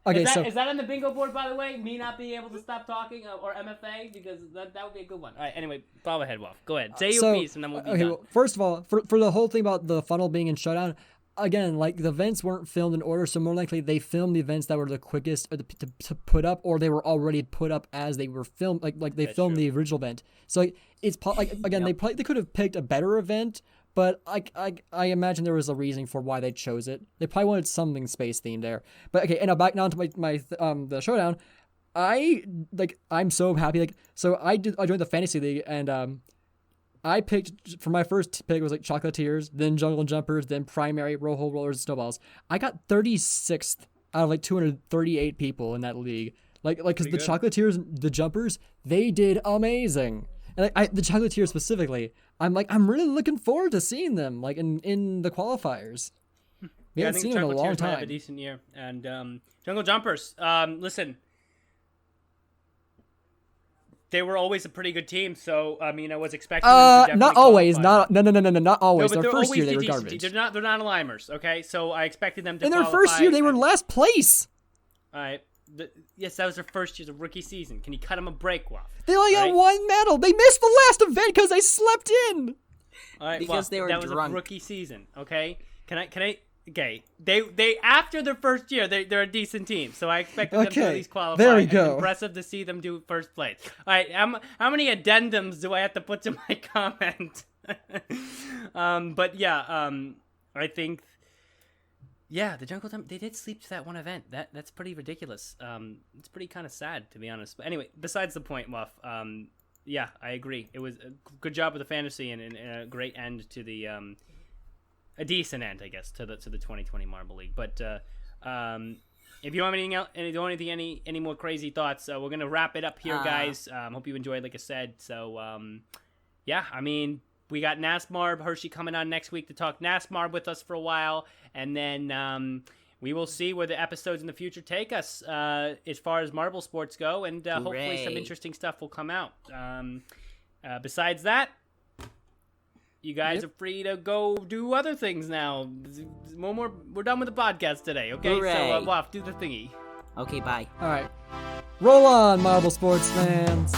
Speaker 3: Okay,
Speaker 2: is that on the bingo board, by the way? Me not being able to stop talking, or MFA, because that would be a good one. All right. Anyway, follow ahead, Wolf. Go ahead. Say your piece, and then we'll be done.
Speaker 3: Well, first of all, for the whole thing about the funnel being in Showdown, again, like the events weren't filmed in order, so more likely they filmed the events that were the quickest to put up, or they were already put up as they were filmed. Like they filmed the original event. So it's again, they could have picked a better event. But I imagine there was a reason for why they chose it. They probably wanted something space themed there. But okay, and now back down to the showdown. I'm so happy. I joined the fantasy league, and I picked for my first pick was Chocolatiers, then Jungle Jumpers, then Primary, Roll Rollers, and Snowballs. I got 36th out of 238 people in that league. Because the Chocolatiers, the Jumpers, they did amazing. And the Chocolatiers specifically, I'm really looking forward to seeing them in the qualifiers. We haven't seen them in a long time.
Speaker 2: Have a decent year. And Jungle Jumpers, listen, they were always a pretty good team. So I mean, I was expecting them to
Speaker 3: not always, not always.
Speaker 2: No,
Speaker 3: their first year they were garbage.
Speaker 2: They're not Limers, okay? So I expected them to.
Speaker 3: In their first year, they were last place.
Speaker 2: All right. Yes, that was their first year, the rookie season. Can you cut them a break, Wolf?
Speaker 3: They only got one medal. They missed the last event because they slept in.
Speaker 2: All right,
Speaker 4: because they were drunk.
Speaker 2: That was a rookie season. Okay, can I? Okay, they after their first year, they're a decent team. So I expected them to at least qualify.
Speaker 3: There we go.
Speaker 2: It's impressive to see them do first place. All right, how many addendums do I have to put to my comment? But yeah, I think. Yeah, the Jungle Jump, they did sleep to that one event. That's pretty ridiculous. It's pretty kind of sad, to be honest. But anyway, besides the point, Muff, yeah, I agree. It was a good job with the fantasy and a great end to the a decent end, I guess, to the 2020 Marble League. But if you have anything else, any more crazy thoughts, we're gonna wrap it up here, guys. Hope you enjoyed, like I said. So yeah, I mean, we got NASMARB Hershey coming on next week to talk NASMARB with us for a while, and then we will see where the episodes in the future take us as far as marble sports go, and hopefully some interesting stuff will come out. Besides that, you guys are free to go do other things now. We're done with the podcast today, okay?
Speaker 4: Hooray.
Speaker 2: So, Waff, do the thingy.
Speaker 4: Okay, bye.
Speaker 3: All right. Roll on, marble sports fans.